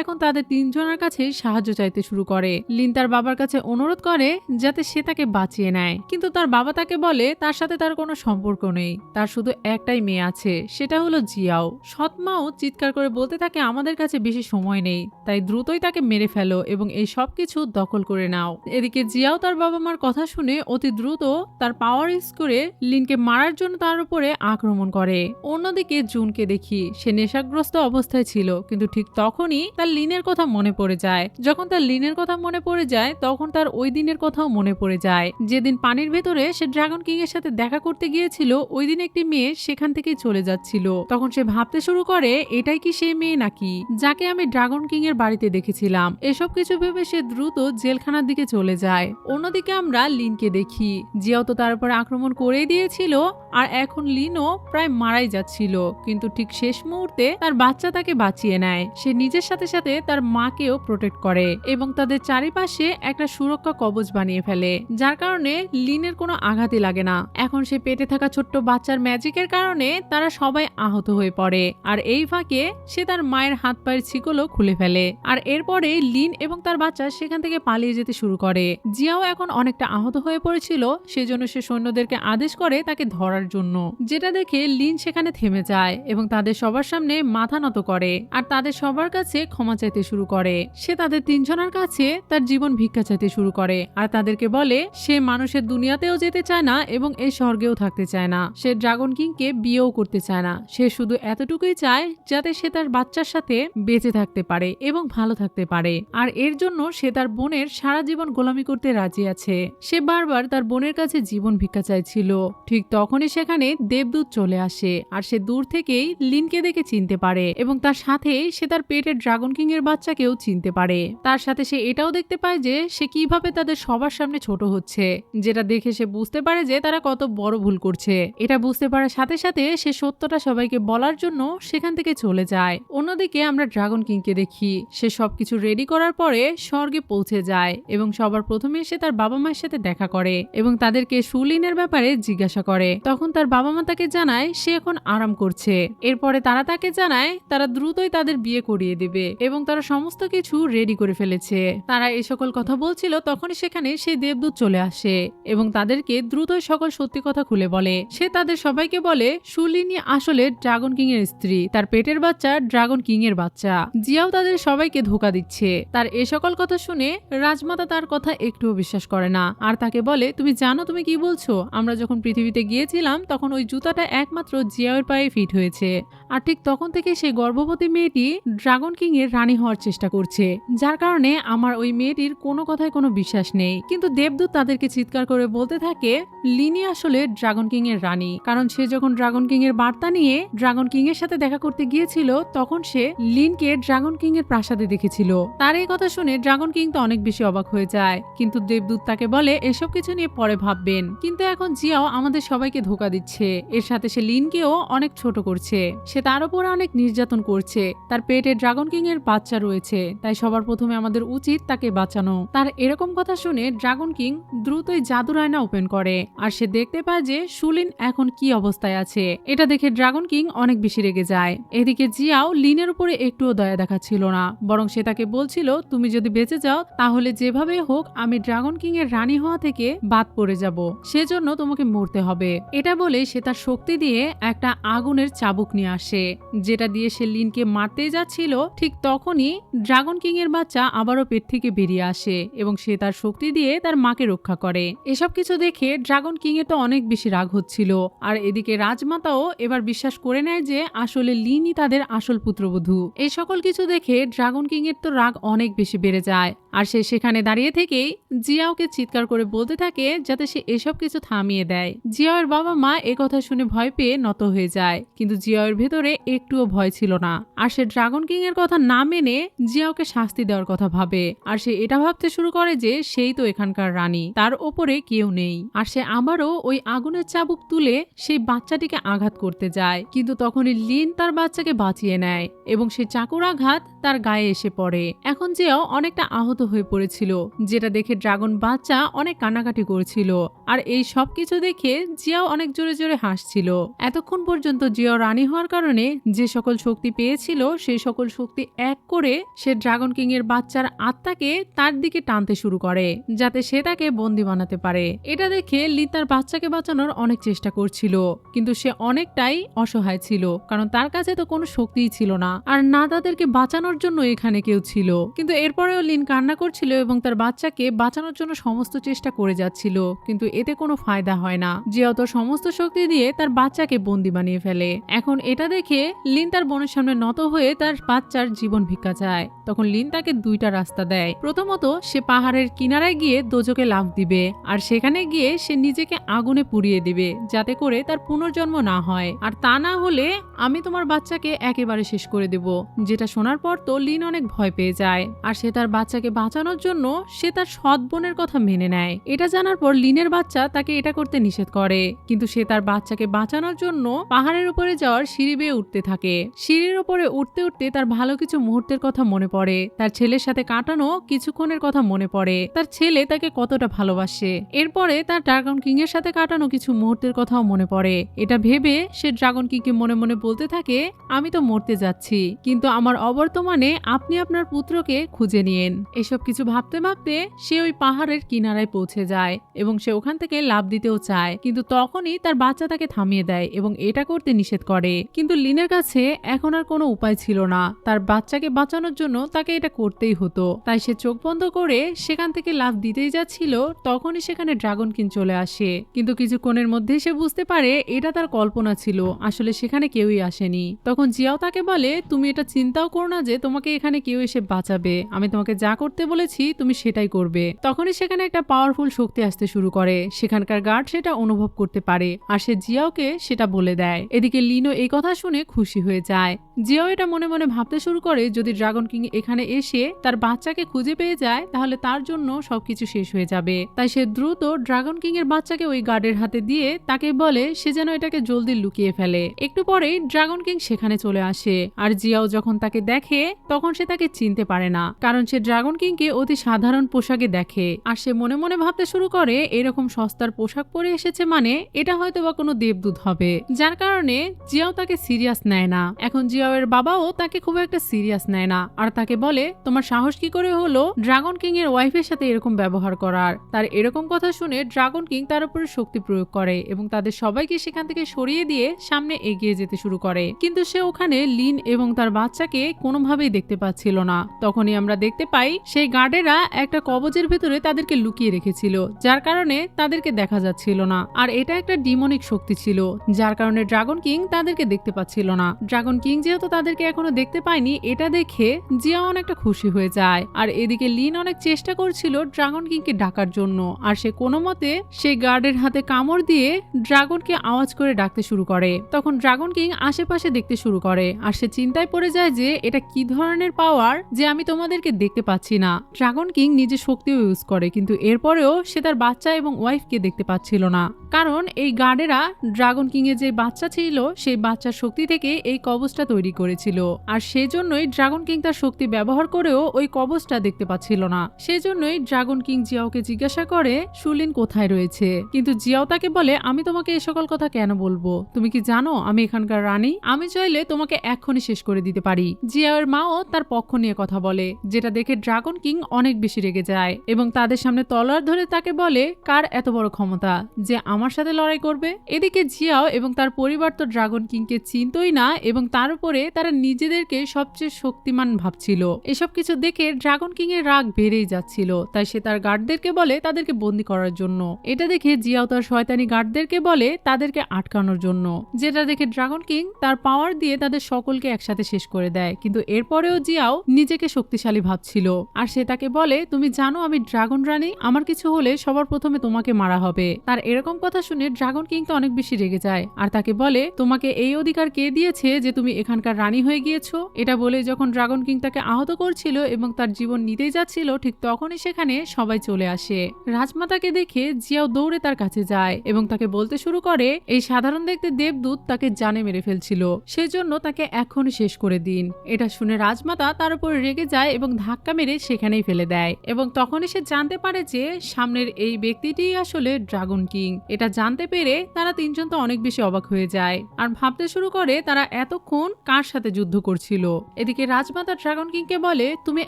এখন তাদের তিনজনের কাছে সাহায্য চাইতে শুরু করে। লিন তার বাবার কাছে অনুরোধ করে যাতে সে তাকে বাঁচিয়ে নেয়, কিন্তু তার বাবা তাকে বলে তার সাথে তার কোনো সম্পর্ক নেই, তার শুধু একটাই মেয়ে আছে, সেটা হলো জিয়াও। সৎমাও চিৎকার করে বলতে থাকে আমাদের কাছে বেশি সময় নেই, তাই দ্রুতই তাকে মেরে ফেলো এবং এই সবকিছু দখল করে নাও। এদিকে জিয়াও তার বাবা মার কথা শুনে অতি দ্রুত তার পাওয়ার ইউজ করে লিনকে মারার জন্য তার উপরে আক্রমণ করে। অন্যদিকে জুনকে দেখি, সে নেশাগ্রস্ত রাগগ্রস্ত অবস্থায় ছিল, কিন্তু ঠিক তখনই তার লিনের কথা মনে পড়ে যায়। যখন তার লিনের কথা মনে পড়ে যায় তখন তার ওই দিনের কথাও মনে পড়ে যায়, যেদিন পানির ভেতরে সে ড্রাগন কিং এর সাথে দেখা করতে গিয়েছিল। ওই দিন একটি মেয়ে সেখান থেকে চলে যাচ্ছিল। তখন সে ভাবতে শুরু করে, এটাই কি সেই মেয়ে নাকি যাকে আমি ড্রাগন কিং এর বাড়িতে দেখেছিলাম। এসব কিছু ভেবে সে দ্রুত জেলখানার দিকে চলে যায়। অন্যদিকে আমরা লিনকে দেখি। জিয়াও তো তার উপর আক্রমণ করেই দিয়েছিল, আর এখন লিনও প্রায় মারাই যাচ্ছিল, কিন্তু ঠিক শেষ মুহূর্তে তার বাচ্চা তাকে বাঁচিয়ে নেয়। সে নিজের সাথে সাথে তার মাকেও প্রোটেক্ট করে এবং তাদের চারিপাশে একটা সুরক্ষা কবচ বানিয়ে ফেলে, যার কারণে লিনের কোনো আঘাতই লাগে না। এখন সে পেটে থাকা ছোট্ট বাচ্চার ম্যাজিকের কারণে তারা সবাই আহত হয়ে পড়ে, আর এই ফাঁকে সে তার মায়ের হাত পায়ের ছিকলও খুলে ফেলে। আর এরপরে লিন এবং তার বাচ্চা সেখান থেকে পালিয়ে যেতে শুরু করে। জিয়াও এখন অনেকটা আহত হয়ে পড়েছিল, সেজন্য সে সৈন্যদেরকে আদেশ করে তাকে ধরার জন্য, যেটা দেখে লিন সেখানে থেমে যায় এবং তাদের সবার সামনে মাথা নত করে আর তাদের সবার কাছে ক্ষমা চাইতে শুরু করে। সে তাদের তিনজনের কাছে তার জীবন ভিক্ষা চাইতে শুরু করে আর তাদেরকে বলে সে মানুষের দুনিয়াতেও যেতে চায় না এবং এই স্বর্গেও থাকতে চায় না। সে ড্রাগন কিংকে বিয়েও করতে চায় না। সে শুধু এতটুকুই চায় যাতে সে তার বাচ্চার সাথে বেঁচে থাকতে পারে এবং ভালো থাকতে পারে, আর এর জন্য সে তার বোনের সারা জীবন গোলামি করতে রাজি আছে। সে বারবার তার বোনের কাছে জীবন ভিক্ষা চাইছিল। ঠিক তখনই সেখানে দেবদূত চলে আসে আর সে দূর থেকেই লিনকে দেখে চিনতে পারে এবং তার সাথে সে তার পেটের ড্রাগন কিং এর বাচ্চাকেও চিনতে পারে। তার সাথে সে এটাও দেখতে পায় যে সে কিভাবে তাদের সবার সামনে ছোট হচ্ছে, যেটা দেখে সে বুঝতে পারে যে তারা কত বড় ভুল করছে। এটা বুঝতে পারার সাথে সাথে সে সত্যটা সবাইকে বলার জন্য সেখান থেকে চলে যায়। অন্যদিকে আমরা ড্রাগন কিংকে দেখি। সে সবকিছু রেডি করার পরে স্বর্গে পৌঁছে যায় এবং সবার প্রথমে সে তার বাবা মায়ের সাথে দেখা করে এবং তাদেরকে সুলিনের ব্যাপারে জিজ্ঞাসা করে। তখন তার বাবা মা তাকে জানায় সে এখন আরাম করছে। এরপরে তারা তাকে জানায় তারা দ্রুতই তাদের বিয়ে করিয়ে দেবে এবং তারা সমস্ত কিছু রেডি করে ফেলেছে। তারা এই সকল কথা বলছিল তখনই সেখানে সেই দেবদূত চলে আসে এবং তাদেরকে দ্রুতই সকল সত্যি কথা খুলে বলে। সে তাদের সবাইকে বলে সুলিনী আসলে ড্রাগন কিং এর স্ত্রী, তার পেটের বাচ্চা ড্রাগন কিং এর বাচ্চা। জিয়াও তাদের সবাইকে ধোঁকা দিচ্ছে। তার এ সকল কথা শুনে রাজমাতা তার কথা একটুও বিশ্বাস করে না আর তাকে বলে তুমি জানো তুমি কি বলছো? আমরা যখন পৃথিবীতে গিয়েছিলাম তখন ওই জুতাটা একমাত্র জিয়াওর পায়ে ফিট হয়েছে, আর ঠিক তখন থেকে সেই গর্ভবতী মেয়েটি ড্রাগন কিং এর রানী হওয়ার চেষ্টা করছে, যার কারণে আমার ওই মেয়েটির কোনো কথায় কোনো বিশ্বাস নেই। কিন্তু দেবদূত তাদেরকে চিৎকার করে বলতে থাকে লিনি আসলে ড্রাগন কিং এর রানী, কারণ সে যখন ড্রাগন কিং এর বার্তা নিয়ে ড্রাগন কিং এর সাথে দেখা করতে গিয়েছিল তখন সে লিনকে ড্রাগন কিং এর প্রাসাদে দেখেছিল। তার এই কথা শুনে ড্রাগন কিং তো অনেক বেশি অবাক হয়ে যায়, কিন্তু দেবদূত তাকে বলে এসব কিছু নিয়ে পরে ভাববেন। কিন্তু এখন জিয়াও আমাদের সবাইকে ধোঁকা দিচ্ছে, এর সাথে সে লিনকেও অনেক ছোট করছে। সে তার উপরে অনেক নির্যাতন করছে। তার পেটে ড্রাগন কিং এর বাচ্চা রয়েছে, তাই সবার প্রথমে আমাদের উচিত তাকে বাঁচানো। তার এরকম কথা শুনে ড্রাগন কিং দ্রুতই জাদুর আয়না ওপেন করে আর সে দেখতে পায় যে সুলিন এখন কি অবস্থায় আছে। এটা দেখে ড্রাগন কিং অনেক বেশি রেগে যায়। এদিকে জিয়াও লিনের উপরে একটুও দয়া দেখাচ্ছিল না, বরং সে তাকে বলছিল তুমি যদি বেঁচে যাও তাহলে যেভাবে হোক আমি ড্রাগন কিং এর রানী হওয়া থেকে বাদ পড়ে যাব, সেজন্য তোমাকে মরতে হবে। এটা বলে সে তার শক্তি দিয়ে একটা আগুনের চাবুক নিয়ে আসে, যেটা দিয়ে সে লিনকে মারতে যাচ্ছিল। ঠিক তখনই ড্রাগন কিং এর বাচ্চা আবারও পেট থেকে বেরিয়ে আসে এবং সে তার শক্তি দিয়ে তার মাকে রক্ষা করে। এসব কিছু দেখে ড্রাগন কিং এর তো অনেক বেশি রাগ হচ্ছিল, আর এদিকে রাজমাতাও এবার বিশ্বাস করে নেয় যে আসলে লিনই তাদের আসল পুত্রবধূ। এই সকল কিছু দেখে ড্রাগন কিং এর তো রাগ অনেক বেশি বেড়ে যায়, আর সে সেখানে দাঁড়িয়ে থেকেই জিয়াওকে চিৎকার করে বলতে থাকে যাতে সে এসব কিছু থামিয়ে দেয়। জিয়াওয়ের বাবা মা একথা শুনে ভয় পেয়ে নত হয়ে যায়, কিন্তু জিয়াওয়ের ভেতরে একটুও ভয় ছিল না, আর সে ড্রাগন কিং এর কথা না মেনে জিয়াওকে শাস্তি দেওয়ার কথা ভাবে। আর সে এটা ভাবতে শুরু করে যে সেই তো এখানকার রানী, তার ওপরে কেউ নেই। আর সে আবারও ওই আগুনের চাবুক তুলে সেই বাচ্চাটিকে আঘাত করতে যায়, কিন্তু তখনই লিন তার বাচ্চাকে বাঁচিয়ে নেয় এবং সে চাকুর আঘাত তার গায়ে এসে পড়ে। এখন জিয়াও অনেকটা আহত হয়ে পড়েছিল, যেটা দেখে ড্রাগন বাচ্চা অনেক কান্নাকাটি করছিল, আর এই সব কিছু দেখে জিয়াও অনেক জোরে জোরে হাসছিল। এতক্ষণ পর্যন্ত জিয়াও রানী হওয়ার কারণে যে সকল শক্তি পেয়েছিল সেই সকল শক্তি এক করে সে ড্রাগন কিং এর বাচ্চার আত্মাকে তার দিকে টানতে শুরু করে যাতে সে তাকে বন্দি বানাতে পারে। এটা দেখে লিন তার বাচ্চাকে বাঁচানোর অনেক চেষ্টা করছিল, কিন্তু সে অনেকটাই অসহায় ছিল, কারণ তার কাছে তো কোনো শক্তিই ছিল না, আর না তাদেরকে বাঁচানোর জন্য এখানে কেউ ছিল। কিন্তু এরপরেও লিন কান্না করছিল এবং তার বাচ্চাকে বাঁচানোর জন্য সমস্ত চেষ্টা করে যাচ্ছিল, কিন্তু এতে কোনো ফায়দা হয় না। জিয়াও তো সমস্ত শক্তি দিয়ে তার বাচ্চাকে বন্দি বানিয়ে ফেলে। এখন এটা দেখে লিন তার বোনের সামনে নত হয়ে তার বাচ্চার জীবন ভিক্ষা চায়। তখন লিন তাকে দুইটা রাস্তা দেয়। প্রথমত সে পাহাড়ের কিনারায় গিয়ে দোজখে লাফ দিবে, আর সেখানে গিয়ে সে নিজেকে আগুনে পুড়িয়ে দিবে যাতে করে তার পুনর্জন্ম না হয়, আর তা না হলে আমি তোমার বাচ্চাকে একেবারে শেষ করে দেব। যেটা শোনার পর তো লিন অনেক ভয় পেয়ে যায়, আর সে তার বাচ্চাকে বাঁচানোর জন্য সে তার সৎ বোনের কথা মেনে নেয়। এটা জানার পর লিনের বাচ্চা তাকে এটা করতে নিষেধ করে, কিন্তু সে তার বাচ্চাকে বাঁচানোর জন্য পাহাড়ের উপরে যাওয়ার সিঁড়ি বেয়ে উঠতে থাকে। সিঁড়ির উপরে উঠতে উঠতে তার ভালো কিছু মুহূর্তের কথা মনে পড়ে, তার ছেলের সাথে কাটানো কিছুক্ষণের কথা মনে পড়ে, তার ছেলে তাকে কতটা ভালোবাসে। এরপরে তার ড্রাগন কিং এর সাথে কাটানো কিছু মুহূর্তের কথাও মনে পড়ে। এটা ভেবে সে ড্রাগন কিংকে মনে মনে বলতে থাকে, আমি তো মরতে যাচ্ছি, কিন্তু আমার অবর্তমানে আপনি আপনার পুত্রকে খুঁজে নিন। এসব কিছু ভাবতে ভাবতে সে ওই পাহাড়ের কিনারায় পৌঁছে যায় এবং সে ওখান থেকে লাফ দিতেও চায়, কিন্তু তখনই তার বাচ্চা তাকে থামিয়ে দেয় এবং এটা করতে নিষেধ করে। কিন্তু লিনের কাছে এখন আর কোনো উপায় ছিল না, তার বাচ্চাকে বাঁচানোর জন্য তাকে এটা করতেই হতো। তাই সে চোখ বন্ধ করে সেখান থেকে লাফ দিতেই যাচ্ছিল, তখনই সেখানে ড্রাগন কিং চলে আসে। কিন্তু কিছুক্ষণের মধ্যেই সে বুঝতে পারে এটা তার কল্পনা ছিল, আসলে সেখানে কেউই আসেনি। তখন জিয়াও তাকে বলে, তুমি এটা চিন্তাও করো না যে তোমাকে এখানে কেউ এসে বাঁচাবে, আমি তোমাকে যা করতে বলেছি তুমি সেটাই করবে। তখনই সেখানে একটা পাওয়ারফুল শক্তি আসতে শুরু করে, সেখানকার গার্ড সেটা অনুভব করতে পারে, আর সে জিয়াওকে সেটা বলে দেয়। এদিকে লিনও এই কথা শুনে খুশি হয়ে যায়। জিয়াও এটা মনে মনে ভাবতে শুরু করে, যদি ড্রাগন কিং এখানে এসে তার বাচ্চাকে খুঁজে পেয়ে যায় তাহলে তার জন্য সবকিছু শেষ হয়ে যাবে। তাই সে দ্রুত ড্রাগন কিং এর বাচ্চাকে ওই গার্ডের হাতে দিয়ে তাকে বলে সে যেন এটাকে জলদি লুকিয়ে ফেলে। একটু পরেই ড্রাগন কিং সেখানে চলে আসে, আর জিয়াও যখন তাকে দেখে তখন সে তাকে চিনতে পারে না, কারণ সে ড্রাগন কিংকে অতি সাধারণ পোশাকে দেখে। আর সে মনে মনে ভাবতে শুরু করে, এরকম সস্তার পোশাক পরে এসেছে মানে এটা হয়তো বা কোনো দেবদূত হবে, যার কারণে জিয়াও তাকে সিরিয়াস নেয় না। এখন জিয়াও এর বাবাও তাকে খুব একটা সিরিয়াস নেয় না, আর তাকে বলে তোমার সাহস কি করে হলো ড্রাগন কিং এর ওয়াইফের সাথে এরকম ব্যবহার করার। তার এরকম কথা শুনে ড্রাগন কিং তার উপরে শক্তি প্রয়োগ করে এবং তাদের সবাইকে সেখান থেকে সরিয়ে দিয়ে সামনে এগিয়ে যেতে শুরু করে। কিন্তু সে ওখানে লিন এবং তার বাচ্চাকে কোনোভাবেই দেখতে পাচ্ছিল না। তখনই আমরা দেখতে পাই সেই গার্ডেরা একটা কবজের ভেতরে তাদেরকে লুকিয়ে রেখেছিল, যার কারণে তাদেরকে দেখা যাচ্ছিল না। আর এটা একটা ডিমনিক শক্তি ছিল, যার কারণে ড্রাগন কিং তাদেরকে দেখতে পাচ্ছিল না। ড্রাগন কিং যেহেতু তাদেরকে এখনো দেখতে পায়নি, এটা দেখে জিয়া অনেকটা খুশি হয়ে যায়। আর এদিকে লিন অনেক চেষ্টা করছিল ড্রাগন কিংকে ডাকার জন্য, আর সে কোনো মতে সেই গার্ডের হাতে কামড় দিয়ে ড্রাগনকে আওয়াজ করে ডাকতে শুরু করে। তখন ড্রাগন কিং আশেপাশে দেখতে শুরু করে, আর সে চিন্তায় পড়ে যায় যে এটা কি ধরনের পাওয়ার যে আমি তোমাদেরকে দেখতে পাচ্ছি না। ড্রাগন কিং নিজের শক্তিও ইউজ করে, কিন্তু এরপরেও সে তার বাচ্চা এবং ওয়াইফকে দেখতে পাচ্ছিল না, কারণ এই গার্ডেরা ড্রাগন কিং এর যে বাচ্চা ছিল সেই বাচ্চার শক্তি থেকে এই কবচটা তৈরি করেছিল, আর সেজন্যই ড্রাগন কিং তার শক্তি ব্যবহার করেও ওই কবচটা দেখতে পাচ্ছিল না। সেজন্যই ড্রাগন কিং জিয়াওকে জিজ্ঞাসা করে সুলিন কোথায় রয়েছে, কিন্তু জিয়াও তাকে বলে আমি তোমাকে এ সকল কথা কেন বলবো, তুমি কি জানো আমি এখানকার রানী, আমি চাইলে তোমাকে এক্ষুনি শেষ করে দিতে পারি। জিয়াওর মাও তার পক্ষ নিয়ে কথা বলে, যেটা দেখে ড্রাগন কিং অনেক বেশি রেগে যায় এবং তাদের সামনে তলোয়ার ধরে তাকে বলে কার এত বড় ক্ষমতা যে আমার সাথে লড়াই করবে। এদিকে জিয়াও এবং তার পরিবার তো ড্রাগন কিংকে চিনতই না এবং তার উপরে তারা নিজেদেরকে সবচেয়ে শক্তিমান ভাবছিল। এসব কিছু দেখে ড্রাগন কিং এর রাগ বেড়েই যাচ্ছিল, তাই সে তার গার্ডদেরকে বলে তাদেরকে বন্দি করার জন্য। এটা দেখে জিয়াও তার শয়তানি গার্ডদেরকে বলে তাদেরকে আটকানোর জন্য, যেটা দেখে ড্রাগন কিং তার পাওয়ার দিয়ে তাদের সকলকে একসাথে শেষ করে দেয়। কিন্তু এরপরেও জিয়াও নিজেকে শক্তিশালী ভাবছিল, আর সে তাকে বলে তুমি জানো আমি ড্রাগন রানী, আমার কিছু হলে সবার প্রথমে তোমাকে মারা হবে। তার এরকম কথা শুনে ড্রাগন কিং তো অনেক বেশি রেগে যায়, আর তাকে বলে তোমাকে এই অধিকার কে দিয়েছে যে তুমি এখানকার রানী হয়ে গিয়েছো। এটা বলে যখন ড্রাগন কিং তাকে আহত করছিল এবং তার জীবন নিতেই যাচ্ছিল, ঠিক তখনই সেখানে সবাই চলে আসে। রাজমাতাকে দেখে জিয়াও দৌড়ে তার কাছে যায় এবং তাকে বলতে শুরু করে এই সাধারণ দেখতে দেবদূত তাকে জানে মেরে ফেলছিল, সেজন্য তাকে এখনই শেষ করে দিন। এটা শুনে রাজমাতা তার উপর রেগে যায় এবং ধাক্কা মেরে সেখানেই ফেলে দেয় এবং তখনই সে জানতে পারে যে সামনের এই ব্যক্তিটি আসলে ড্রাগন কিং। এটা জানতে পেরে তারা তিনজন তো অনেক বেশি অবাক হয়ে যায় আর ভাবতে শুরু করে তারা এতক্ষণ কার সাথে যুদ্ধ করছিল। এদিকে রাজমাতা ড্রাগন কিংকে বলে তুমি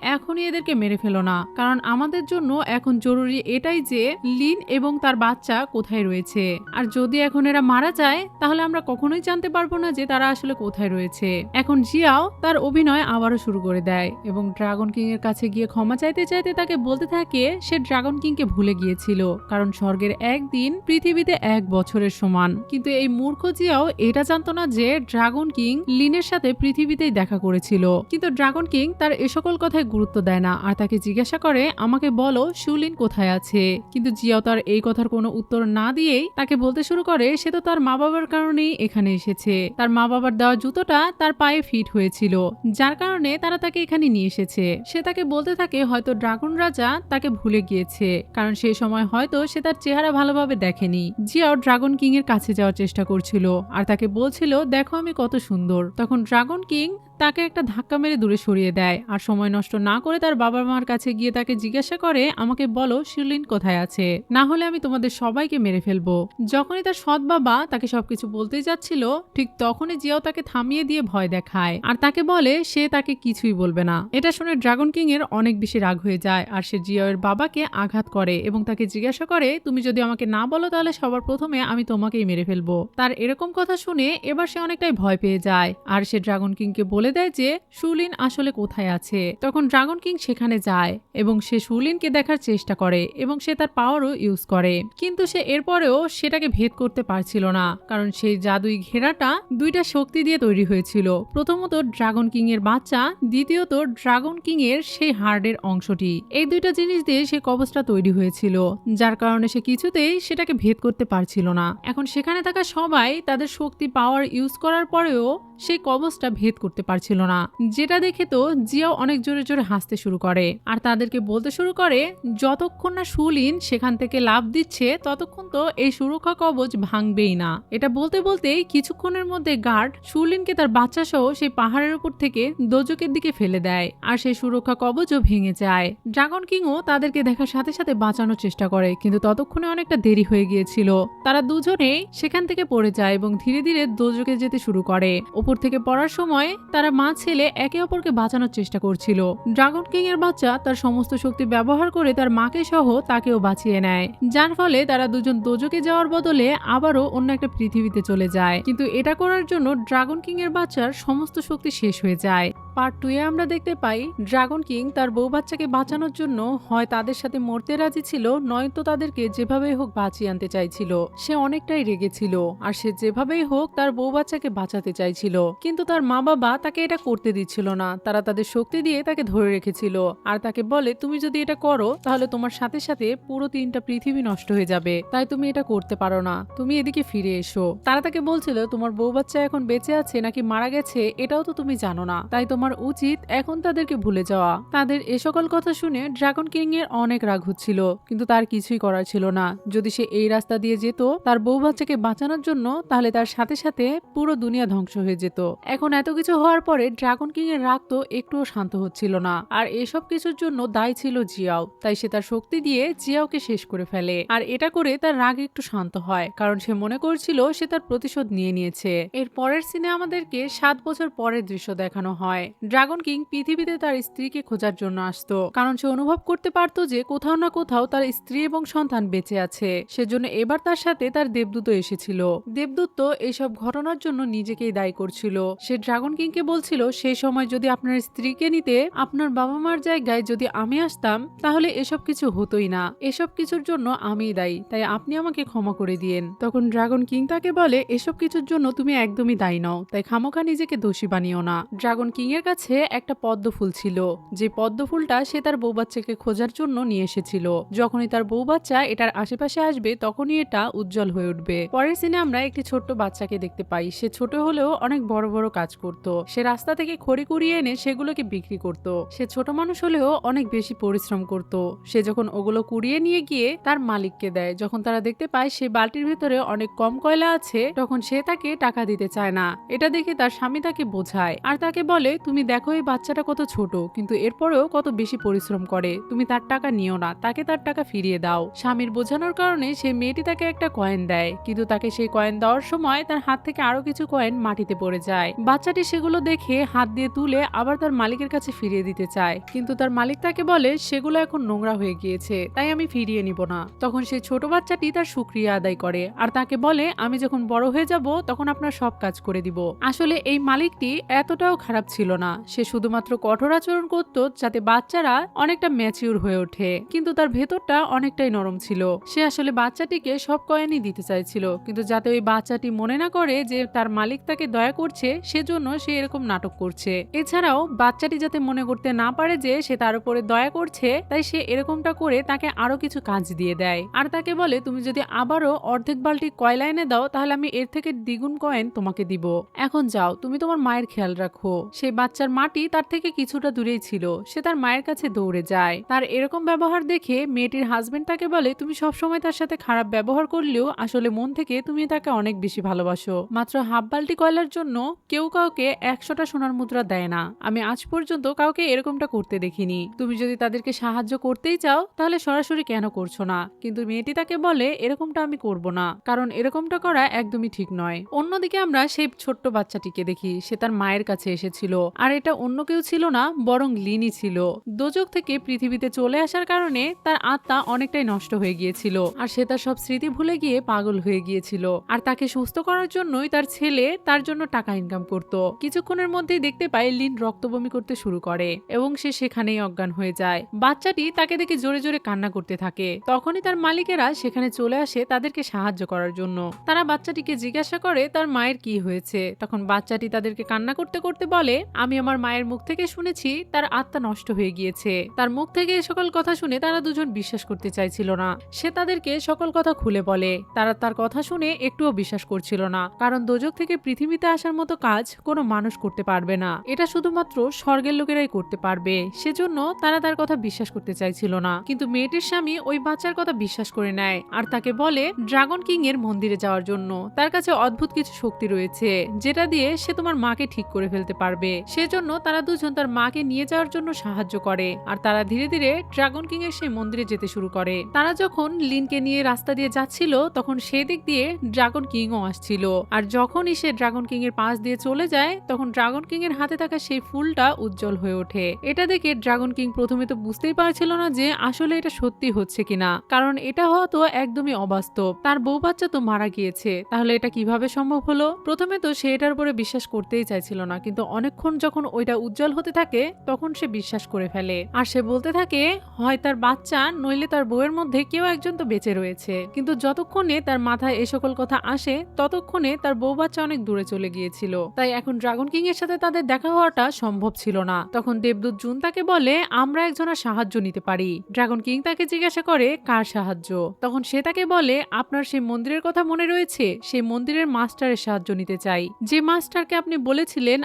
এখনই এদেরকে মেরে ফেলো না, কারণ আমাদের জন্য এখন জরুরি এটাই যে লিন এবং তার বাচ্চা কোথায় রয়েছে, আর যদি এখন এরা মারা যায় তাহলে আমরা কখনোই জানতে পারবো না যে তারা আসলে কোথায় রয়েছে। এখন জিয়াও তার অভিনয় আবারও শুরু করে দেয় এবং ড্রাগন কিং এর কাছে গিয়ে ক্ষমা চাইতে চাইতে তাকে বলতে থাকে সে ড্রাগন কিংকে ভুলে গিয়েছিল, কারণ স্বর্গের একদিন পৃথিবীতে 1 বছরের সমান। কিন্তু এই মূর্খ জিয়াও এটা জানতো না যে ড্রাগন কিং লিনের সাথে পৃথিবীতেই দেখা করেছিল। কিন্তু ড্রাগন কিং তার এ সকল কথায় গুরুত্ব দেয় না আর তাকে জিজ্ঞাসা করে, আমাকে বলো শুলিন কোথায় আছে। কিন্তু জিয়াও তার এই কথার কোনো উত্তর না দিয়েই তাকে বলতে শুরু করে সে তো তার মা বাবার কারণেই এখানে এসেছে। তার মা বাবার দেওয়া জুতোটা তার পায়ে ফিট হয়েছিল, যার কারণে তারা তাকে এখানে নিয়ে এসেছে। সে তাকে বলতে থাকে হয়তো ড্রাগন রাজা তাকে ভুলে গিয়েছে, কারণ সেই সময় হয়তো সে তার চেহারা ভালোভাবে দেখেনি। জিয়াও ড্রাগন কিং এর কাছে যাওয়ার চেষ্টা করছিল আর তাকে বলছিল, দেখো আমি কত সুন্দর। তখন ড্রাগন কিং তাকে একটা ধাক্কা মেরে দূরে সরিয়ে দেয় আর সময় নষ্ট না করে তার বাবা মার কাছে গিয়ে তাকে জিজ্ঞাসা করে, আমাকে বলো শিরলিন কোথায় আছে, না হলে আমি তোমাদের সবাইকে মেরে ফেলবো। যখনই তার সৎ বাবা তাকে সবকিছু বলতে যাচ্ছিল, ঠিক তখনই জিয়াও তাকে থামিয়ে দিয়ে ভয় দেখায় আর তাকে বলে সে তাকে কিছুই বলবে না। এটা শুনে ড্রাগন কিং এর অনেক বেশি রাগ হয়ে যায় আর সে জিয়াও এর বাবাকে আঘাত করে এবং তাকে জিজ্ঞাসা করে, তুমি যদি আমাকে না বলো তাহলে সবার প্রথমে আমি তোমাকেই মেরে ফেলবো। তার এরকম কথা শুনে এবার সে অনেকটাই ভয় পেয়ে যায় আর সে ড্রাগন কিংকে বলে দেয় যে শুলিন আসলে কোথায় আছে। তখন ড্রাগন কিং সেখানে যায় এবং সে শুলিনকে দেখার চেষ্টা করে এবং সে তার পাওয়ারও ইউজ করে, কিন্তু সে এরপরেও সেটাকে ভেদ করতে পারছিল না, কারণ সেই জাদুই ঘেরাটা দুইটা শক্তি দিয়ে তৈরি হয়েছিল। প্রথমত ড্রাগন কিং এর বাচ্চা, দ্বিতীয়ত ড্রাগন কিং এর সেই হার্ডের অংশটি। এই দুইটা জিনিস দিয়ে সে কবচটা তৈরি হয়েছিল, যার কারণে সে কিছুতেই সেটাকে ভেদ করতে পারছিল না। এখন সেখানে থাকা সবাই তাদের শক্তি পাওয়ার ইউজ করার পরেও সেই কবচটা ভেদ করতে পারছিল না, যেটা দেখে তো জিয়াও অনেক জোরে জোরে হাসতে শুরু করে আর তাদেরকে বলতে শুরু করে, যতক্ষণ না শুলিন সেখান থেকে লাফ দিচ্ছে ততক্ষণ তো এই সুরক্ষা কবচ ভাঙবেই না। এটা বলতে বলতেই কিছুক্ষণের মধ্যে গার্ড শুলিনকে তার বাচ্চা সহ সেই পাহাড়ের উপর থেকে দোজকের দিকে ফেলে দেয় আর সেই সুরক্ষা কবচও ভেঙে যায়। ড্রাগন কিংও তাদেরকে দেখার সাথে সাথে বাঁচানোর চেষ্টা করে, কিন্তু ততক্ষণে অনেকটা দেরি হয়ে গিয়েছিল। তারা দুজনেই সেখান থেকে পড়ে যায় এবং ধীরে ধীরে দোজকে যেতে শুরু করে। উপর থেকে পড়ার সময় তারা মা ছেলে একে অপরকে বাঁচানোর চেষ্টা করছিল। ড্রাগন কিং এর বাচ্চা তার সমস্ত শক্তি ব্যবহার করে তার মাকে সহ তাকেও বাঁচিয়ে নেয়, যার ফলে তারা দুজন দোজকে যাওয়ার বদলে আবারও অন্য একটা পৃথিবীতে চলে যায়। কিন্তু এটা করার জন্য ড্রাগন কিং এর বাচ্চার সমস্ত শক্তি শেষ হয়ে যায়। পার্ট 2 এ আমরা দেখতে পাই ড্রাগন কিং তার বউ বাচ্চাকে বাঁচানোর জন্য হয় তাদের সাথে মরতে রাজি ছিল, নয়তো তাদেরকে যেভাবেই হোক বাঁচিয়ে আনতে চাইছিল। সে অনেকটাই রেগেছিল আর সে যেভাবেই হোক তার বউ বাচ্চাকে বাঁচাতে চাইছিল, কিন্তু তার মা বাবা তাকে এটা করতে দিচ্ছিল না। তারা তাদের শক্তি দিয়ে তাকে ধরে রেখেছিল আর তাকে বলে, তুমি যদি এটা করো তাহলে তোমার সাথে সাথে পুরো 3টা পৃথিবী নষ্ট হয়ে যাবে, তাই তুমি এটা করতে পারো না, তুমি এদিকে ফিরে এসো। তারা তাকে বলছিল, তোমার বউ বাচ্চা এখন বেঁচে আছে নাকি মারা গেছে এটাও তো তুমি জানো না, তাই তোমার উচিত এখন তাদেরকে ভুলে যাওয়া। তাদের এ সকল কথা শুনে ড্রাগন কিং এর অনেক রাগ হচ্ছিল, কিন্তু তার কিছুই করার ছিল না। যদি সে এই রাস্তা দিয়ে যেত তার বউ বাচ্চাকে বাঁচানোর জন্য, তাহলে তার সাথে সাথে পুরো দুনিয়া ধ্বংস হয়ে যেত। এখন এত কিছু হওয়ার পরে ড্রাগন কিং এর রাগ তো একটুও শান্ত হচ্ছিল না, আর এসব কিছুর জন্য দায়ী ছিল জিয়াও, তাই সে তার শক্তি দিয়ে জিয়াওকে শেষ করে ফেলে। আর এটা করে তার রাগ একটু শান্ত হয়, কারণ সে মনে করছিল সে তার প্রতিশোধ নিয়ে নিয়েছে। এর পরের সিনে আমাদেরকে 7 বছর পরের দৃশ্য দেখানো হয়। ড্রাগন কিং পৃথিবীতে তার স্ত্রীকে খোঁজার জন্য আসতো, কারণ সে অনুভব করতে পারতো যে কোথাও না কোথাও তার স্ত্রী এবং সন্তান বেঁচে আছে। সেজন্য এবার তার সাথে তার দেবদূত এসেছিল। দেবদূত তো এইসব ঘটনার জন্য নিজেকেই দায়ী করছিল। সে ড্রাগন কিংকে বলছিল, সেই সময় যদি আপনার স্ত্রীকে নিতে আপনার বাবা মার জায়গায় যদি আমি আসতাম তাহলে এসব কিছু হতোই না, এসব কিছুর জন্য আমিই দায়ী, তাই আপনি আমাকে ক্ষমা করে দিয়েন। তখন ড্রাগন কিং তাকে বলে, এসব কিছুর জন্য তুমি একদমই দায়ী নও, তাই খামোখা নিজেকে দোষী বানিও না। ড্রাগন কিং এর কাছে একটা পদ্ম ফুল ছিল, যে পদ্ম ফুলটা সে তার বউ বাচ্চাকে খোঁজার জন্য নিয়ে এসেছিল। যখনই তার বউ বাচ্চা এটার আশেপাশে আসবে তখনই এটা উজ্জ্বল হয়ে উঠবে। পরের সিনে আমরা একটি ছোট্ট বাচ্চাকে দেখতে পাই। সে ছোট হলেও অনেক বড় বড় কাজ করত। সে রাস্তা থেকে খড়ি কুড়িয়ে এনে সেগুলোকে বিক্রি করত। সে ছোট মানুষ হলেও অনেক বেশি পরিশ্রম করত। সে যখন ওগুলো কুড়িয়ে নিয়ে গিয়ে তার মালিককে দেয়, যখন তারা দেখতে পায় সে বালতির ভিতরে অনেক কম কয়লা আছে, তখন সে তাকে টাকা দিতে চায় না। এটা দেখে তার স্বামী তাকে বোঝায় আর তাকে বলে, তুমি দেখো এই বাচ্চাটা কত ছোট, কিন্তু এরপরেও কত বেশি পরিশ্রম করে, তুমি তার টাকা নিও না, তাকে তার টাকা ফিরিয়ে দাও। স্বামীর বোঝানোর কারণে সেই মেয়েটি তাকে একটা কয়েন দেয়, কিন্তু তাকে সেই কয়েন দেওয়ার সময় তার হাত থেকে আরো কিছু কয়েন মাটিতে পড়ে যায়। বাচ্চাটি সেগুলো দেখে হাত দিয়ে তুলে আবার তার মালিকের কাছে ফিরিয়ে দিতে চায়, কিন্তু তার মালিক তাকে বলে, সেগুলো এখন নোংরা হয়ে গিয়েছে, তাই আমি ফিরিয়ে নিব না। তখন সেই ছোট বাচ্চাটি তার শুকরিয়া আদায় করে আর তাকে বলে, আমি যখন বড় হয়ে যাব তখন আপনার সব কাজ করে দিব। আসলে এই মালিকটি এতটাও খারাপ ছিল না, সে শুধুমাত্র কঠোর আচরণ করত যাতে বাচ্চারা অনেকটা ম্যাচিউর হয়ে ওঠে, কিন্তু তার ভেতরটা অনেকটাই নরম ছিল। সে আসলে বাচ্চাটিকে সব কয়েনই দিতে চাইছিল, কিন্তু যাতে ওই বাচ্চাটি মনে না করে যে তার মালিক তাকে দয়া করছে, সেজন্য সে এরকম নাটক করছে। এছাড়াও বাচ্চাটি যাতে মনে করতে না পারে যে সে তার উপরে দয়া করছে, তাই সে এরকমটা করে তাকে আরো কিছু কাজ দিয়ে দেয় আর তাকে বলে তুমি যদি আবারও অর্ধেক বালতি কয়লা এনে দাও তাহলে আমি এর থেকে দ্বিগুণ কয়েন তোমাকে দিব। এখন যাও, তুমি তোমার মায়ের খেয়াল রাখো। সেই বাচ্চার মাটি তার থেকে কিছুটা দূরেই ছিল। সে তার মায়ের কাছে দৌড়ে যায়। তার এরকম ব্যবহার দেখে মেয়েটির হাজবেন্ড তাকে বলে তুমি সবসময় তার সাথে খারাপ ব্যবহার করলেও আসলে মন থেকে তুমি তাকে অনেক বেশি ভালোবাসো। মাত্র হাফ বালতি কয়লার জন্য কেউ কাউকে 100টা সোনার মুদ্রা দেয় না। আমি আজ পর্যন্ত কাউকে এরকমটা করতে দেখিনি। তুমি যদি তাদেরকে সাহায্য করতেই চাও তাহলে সরাসরি কেন করছো না? কিন্তু মেয়েটি তাকে বলে এরকমটা আমি করব না, কারণ এরকমটা করা একদমই ঠিক নয়। অন্যদিকে আমরা সেই ছোট্ট বাচ্চাটিকে দেখি। সে তার মায়ের কাছে এসেছিল, আর এটা অন্য কেউ ছিল না, বরং লিনি ছিল। দোজক থেকে পৃথিবীতে চলে আসার কারণে তার আত্মা অনেকটাই নষ্ট হয়ে গিয়েছিল, আর সে তার সব স্মৃতি ভুলে গিয়ে পাগল হয়ে গিয়েছিল। আর তাকে সুস্থ করার জন্যই তার ছেলে তার জন্য টাকা ইনকাম করত। কিছুক্ষণের মধ্যেই দেখতে পায় লিন রক্তবমি করতে শুরু করে এবং সে সেখানেই অজ্ঞান হয়ে যায়। বাচ্চাটি তাকে দেখে জোরে জোরে কান্না করতে থাকে। তখনই তার মালিকেরা সেখানে চলে আসে তাদেরকে সাহায্য করার জন্য। তারা বাচ্চাটিকে জিজ্ঞাসা করে তার মায়ের কি হয়েছে। তখন বাচ্চাটি তাদেরকে কান্না করতে করতে বলে আমি আমার মায়ের মুখ থেকে শুনেছি তার আত্মা নষ্ট হয়ে গিয়েছে। তার মুখ থেকে এই সকল কথা শুনে তারা দুজন বিশ্বাস করতে চাইছিল না। সে তাদেরকে সকল কথা খুলে বলে। তারা তার কথা শুনে একটুও বিশ্বাস করছিল না, কারণ দোজক থেকে পৃথিবীতে আসার মতো কাজ কোনো মানুষ করতে পারবে না। এটা শুধুমাত্র স্বর্গের লোকেরাই করতে পারবে। সেজন্য তারা তার কথা বিশ্বাস করতে চাইছিল না। কিন্তু মেয়েটির স্বামী ওই বাচ্চার কথা বিশ্বাস করে নেয় আর তাকে বলে ড্রাগন কিং এর মন্দিরে যাওয়ার জন্য। তার কাছে অদ্ভুত কিছু শক্তি রয়েছে যেটা দিয়ে সে তোমার মাকে ঠিক করে ফেলতে পারবে। সেজন্য তারা দুজন তার মাকে নিয়ে যাওয়ার জন্য সাহায্য করে, আর তারা ধীরে ধীরে ড্রাগন কিং এর সেই মন্দিরে যেতে শুরু করে। তারা যখন লিনকে নিয়ে রাস্তা দিয়ে যাচ্ছিল তখন সেই দিক দিয়ে ড্রাগন কিংও আসছিল, আর যখনই সে ড্রাগন কিং এর পাশ দিয়ে চলে যায় তখন ড্রাগন কিং এর হাতে থাকা সেই ফুলটা উজ্জ্বল হয়ে ওঠে। এটা দেখে ড্রাগন কিং প্রথমে তো বুঝতেই পারছিল না যে আসলে এটা সত্যি হচ্ছে কিনা, কারণ এটা হওয়া তো একদমই অবাস্তব। তার বউ বাচ্চা তো মারা গিয়েছে, তাহলে এটা কিভাবে সম্ভব হলো? প্রথমে তো সে এটার উপরে বিশ্বাস করতেই চাইছিল না, কিন্তু অনেকক্ষণ যখন ওইটা উজ্জ্বল হতে থাকে তখন সে বিশ্বাস করে ফেলে। আর সে বলতে থাকে হয় তার বাচ্চা নইলে তার বউয়ের মধ্যে কেউ একজন তো বেঁচে রয়েছে। কিন্তু যতক্ষণে তার মাথায় এ সকল কথা আসে ততক্ষণে তার বউ বাচ্চা অনেক দূরে চলে গিয়েছিল। তাই এখন ড্রাগন কিং এর সাথে তাদের দেখা হওয়াটা সম্ভব ছিল না। তখন দেবদূত জুন তাকে বলে আমরা একজনের সাহায্য নিতে পারি। ড্রাগন কিং তাকে জিজ্ঞাসা করে কার সাহায্য। তখন সে তাকে বলে আপনার সেই মন্দিরের কথা মনে রয়েছে? সেই মন্দিরের মাস্টারের সাহায্য নিতে চাই, যে মাস্টারকে আপনি বলেছিলেন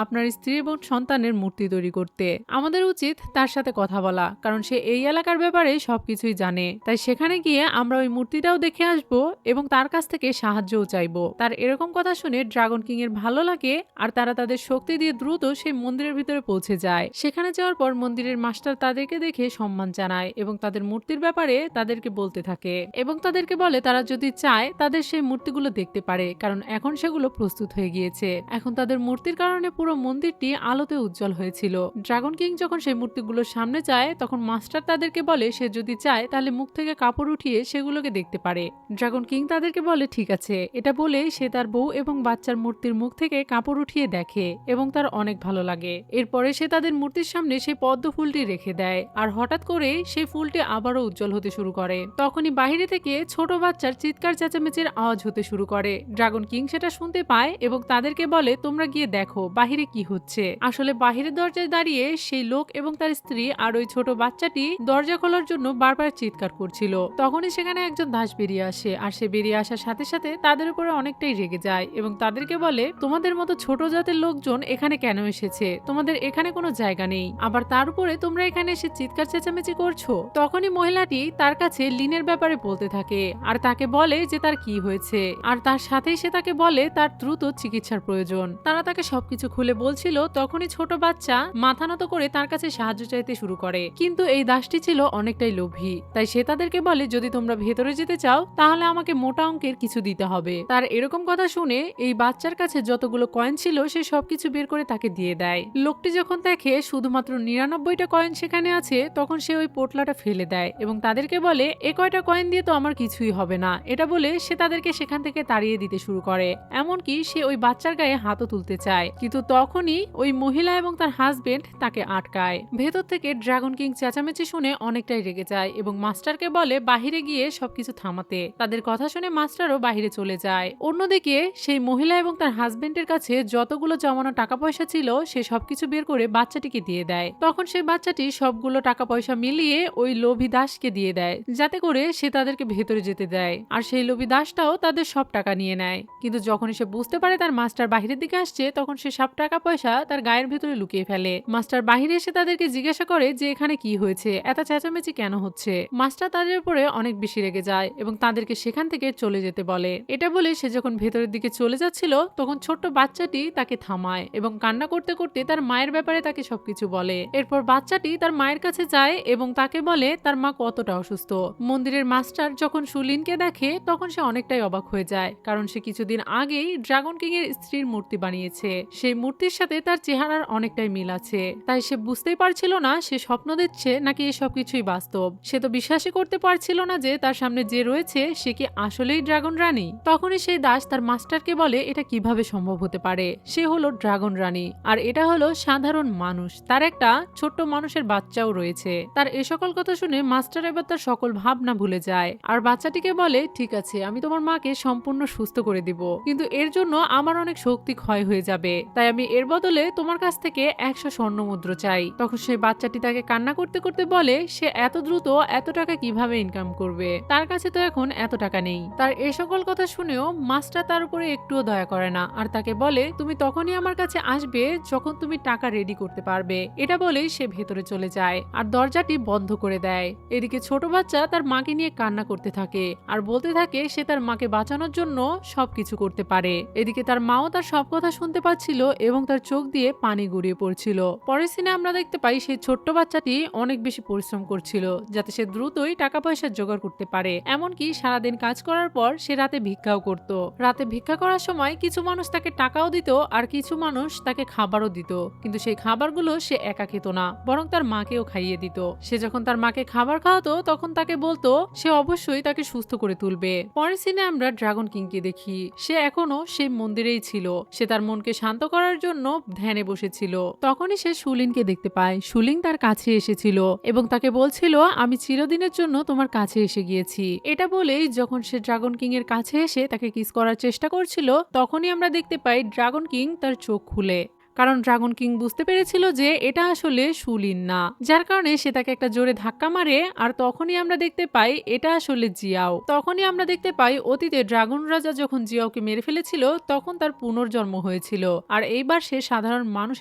আপনার স্ত্রী এবং সন্তানের মূর্তি তৈরি করতে। আমাদের উচিত তার সাথে কথা বলা, কারণ সে এই এলাকার ব্যাপারে সবকিছুই জানে। তাই সেখানে গিয়ে আমরা ওই মূর্তিটাও দেখে আসবো এবং তার কাছ থেকে সাহায্যও চাইবো। তার এরকম কথা শুনে ড্রাগন কিং এর ভালো লাগে, আর তারা তাদের শক্তি দিয়ে দ্রুত সেই মন্দিরের ভিতরে পৌঁছে যায়। সেখানে যাওয়ার পর মন্দিরের মাস্টার তাদেরকে দেখে সম্মান জানায় এবং তাদের মূর্তির ব্যাপারে তাদেরকে বলতে থাকে এবং তাদেরকে বলে তারা যদি চায় তাদের সেই মূর্তিগুলো দেখতে পারে, কারণ এখন সেগুলো প্রস্তুত হয়ে গিয়েছে। এখন তাদের মূর্তির কারণে পুরো মন্দিরটি আলোতে উজ্জ্বল হয়েছিল। ড্রাগন কিং যখন সেই মূর্তিগুলোর সামনে যায় তখন মাস্টার তাদেরকে বলে সে যদি চায় তাহলে মুখ থেকে কাপড় উঠিয়ে সেগুলোকে দেখতে পারে। ড্রাগন কিং তাদেরকে বলে ঠিক আছে। এটা বলে সে তার বউ এবং বাচ্চার মূর্তির মুখ থেকে কাপড় উঠিয়ে দেখে এবং তার অনেক ভালো লাগে। এরপরে সে তাদের মূর্তির সামনে সেই পদ্ম ফুলটি রেখে দেয়, আর হঠাৎ করে সেই ফুলটি আবারও উজ্জ্বল হতে শুরু করে। তখনই বাইরে থেকে ছোট বাচ্চার চিৎকার চেঁচামেচির আওয়াজ হতে শুরু করে। ড্রাগন কিং সেটা শুনতে পায় এবং তাদেরকে বলে তোমরা গিয়ে দেখো বাহিরে কি হচ্ছে। আসলে বাহিরের দরজায় দাঁড়িয়ে সেই লোক এবং তার স্ত্রী আর ওই ছোট বাচ্চাটি দরজা খোলার জন্য বারবার চিৎকার করছিল। তখনই সেখানে একজন দাস বেরিয়ে আসে, আর সে বেরিয়ে আসার সাথে সাথে তাদের উপরে অনেকটাই রেগে যায় এবং তাদেরকে বলে তোমাদের মতো ছোট জাতের লোকজন এখানে কেন এসেছে? তোমাদের এখানে কোনো জায়গা নেই, আবার তার উপরে তোমরা এখানে এসে চিৎকার চেঁচামেচি করছো। তখনই মহিলাটি তার কাছে লিনের ব্যাপারে বলতে থাকে আর তাকে বলে যে তার কি হয়েছে, আর তার সাথেই সে তাকে বলে তার দ্রুত চিকিৎসার প্রয়োজন। তারা তাকে সবকিছু খুলে বলছিল। তখনই ছোট বাচ্চা মাথা নত করে তার কাছে সাহায্য চাইতে শুরু করে, কিন্তু এই দাসটি ছিল অনেকটাই লোভী। তাই সে তাদেরকে বলে যদি তোমরা ভেতরে যেতে চাও তাহলে আমাকে মোটা অঙ্কের কিছু দিতে হবে। তার এরকম কথা শুনে এই বাচ্চার কাছে যতগুলো কয়েন ছিল সে সবকিছু বের করে তাকে দিয়ে দেয়। লোকটি যখন দেখে শুধুমাত্র 99টা কয়েন সেখানে আছে তখন সে ওই পোটলাটা ফেলে দেয় এবং তাদেরকে বলে এ কয়টা কয়েন দিয়ে তো আমার কিছুই হবে না। এটা বলে সে তাদেরকে সেখান থেকে তাড়িয়ে দিতে শুরু করে, এমনকি সে ওই বাচ্চার গায়ে হাতও তুলতে চায়। কিন্তু তখন তখনই ওই মহিলা এবং তার হাজবেন্ড তাকে আটকায়। ভেতর থেকে ড্রাগন কিং চেঁচামেচি শুনে অনেকটাই রেগে যায় এবং মাস্টারকে বলে বাহিরে গিয়ে সবকিছু থামাতে। তাদের কথা শুনে মাস্টারও বাহিরে চলে যায়। অন্যদিকে সেই মহিলা এবং তার হাজবেন্ডের কাছে যতগুলো জমানো টাকা পয়সা ছিল সে সবকিছু বের করে বাচ্চাটিকে দিয়ে দেয়। তখন সেই বাচ্চাটি সবগুলো টাকা পয়সা মিলিয়ে ওই লোভী দাসকে দিয়ে দেয়, যাতে করে সে তাদেরকে ভেতরে যেতে দেয়। আর সেই লোভী দাসটাও তাদের সব টাকা নিয়ে নেয়। কিন্তু যখন সে বুঝতে পারে তার মাস্টার বাহিরের দিকে আসছে, তখন সে সব টাকা পয়সা তার গায়ের ভেতরে লুকিয়ে ফেলে। মাস্টার বাহিরে এসে তাদেরকে জিজ্ঞাসা করে যে এখানে কি হয়েছে, এত চেঁচামেচি কেন হচ্ছে। মাস্টার তাদের উপরে অনেক বেশি রেগে যায় এবং তাদেরকে সেখান থেকে চলে যেতে বলে। এটা বলে সে যখন ভেতরের দিকে চলে যাচ্ছিল তখন ছোট্ট বাচ্চাটি তাকে থামায় এবং কান্না করতে করতে তার মায়ের ব্যাপারে তাকে সবকিছু বলে। এরপর বাচ্চাটি তার মায়ের কাছে যায় এবং তাকে বলে তার মা কতটা অসুস্থ। মন্দিরের মাস্টার যখন সুলিনকে দেখে তখন সে অনেকটাই অবাক হয়ে যায়, কারণ সে কিছুদিন আগেই ড্রাগন কিং এর স্ত্রীর মূর্তি বানিয়েছে। সেই মূর্তির সাথে তার চেহারার অনেকটাই মিল আছে। তাই সে বুঝতেই পারছিল না সে স্বপ্ন দেখছে নাকি এসব কিছুই বাস্তব। সে তো বিশ্বাসই করতে পারছিল না যে তার সামনে যে রয়েছে সে কি আসলেই ড্রাগন রানী। তখনই সেই দাস তার মাস্টারকে বলে এটা কিভাবে সম্ভব হতে পারে, সে হলো ড্রাগন রানী আর এটা হলো সাধারণ মানুষ, তার একটা ছোট্ট মানুষের বাচ্চাও রয়েছে। তার এ সকল কথা শুনে মাস্টার এবার তার সকল ভাবনা ভুলে যায় আর বাচ্চাটিকে বলে ঠিক আছে আমি তোমার মাকে সম্পূর্ণ সুস্থ করে দিব, কিন্তু এর জন্য আমার অনেক শক্তি ক্ষয় হয়ে যাবে, তাই আমি এর বদলে তোমার কাছ থেকে 100 স্বর্ণ মুদ্রা চাই। তখন সেই বাচ্চাটি তাকে কান্না করতে করতে বলে সে এত দ্রুত এত টাকা কিভাবে ইনকাম করবে, তার কাছে তো এখন এত টাকা নেই। তার এ সকল কথা শুনেও মাস্টার তার উপরে একটুও দয়া করে না আর তাকে বলে তুমি তখনই আমার কাছে আসবে যখন তুমি টাকা রেডি করতে পারবে। এটা বলেই সে ভেতরে চলে যায় আর দরজাটি বন্ধ করে দেয়। এদিকে ছোট বাচ্চা তার মাকে নিয়ে কান্না করতে থাকে আর বলতে থাকে সে তার মাকে বাঁচানোর জন্য সবকিছু করতে পারে। এদিকে তার মাও তার সব কথা শুনতে পাচ্ছিল এবং তার চোখ দিয়ে পানি গড়িয়ে পড়ছিল। পরের সিনে আমরা দেখতে পাই সেই ছোট্ট বাচ্চাটি অনেক বেশি পরিশ্রম করছিল যাতে সে দ্রুতই টাকা পয়সা জোগাড় করতে পারে। এমনকি সারাদিন কাজ করার পর সে রাতে ভিক্ষাও করত। রাতে ভিক্ষা করার সময় কিছু মানুষ তাকে টাকাও দিত আর কিছু মানুষ তাকে খাবারও দিত, কিন্তু সেই খাবারগুলো সে একা খেত না, বরং তার মাকেও খাইয়ে দিত। সে যখন তার মাকে খাবার খাওয়াতো তখন তাকে বলতো সে অবশ্যই তাকে সুস্থ করে তুলবে। পরের সিনে আমরা ড্রাগন কিংকে দেখি সে এখনো সেই মন্দিরেই ছিল। সে তার মনকে শান্ত করার জন্য ধ্যানে বসেছিল। তখনই সে সুলিনকে দেখতে পায়। সুলিন তার কাছে এসেছিল এবং তাকে বলছিল আমি চিরদিনের জন্য তোমার কাছে এসে গিয়েছি। এটা বলেই যখন সে ড্রাগন কিং এর কাছে এসে তাকে কিস করার চেষ্টা করছিল তখনই আমরা দেখতে পাই ড্রাগন কিং তার চোখ খুলে, কারণ ড্রাগন কিং বুঝতে পেরেছিল যে এটা আসলে সুলিন না, যার কারণে সে তাকে একটা জোরে ধাক্কা মারে। আর তখনই আমরা দেখতে পাই এটা আসলে জিয়াও। তখনই আমরা দেখতে পাই অতীতে ড্রাগন রাজা যখন জিয়াওকে মেরে ফেলেছিল তখন তার পুনর্জন্ম হয়েছিল আর এইবার সে সাধারণ মানুষ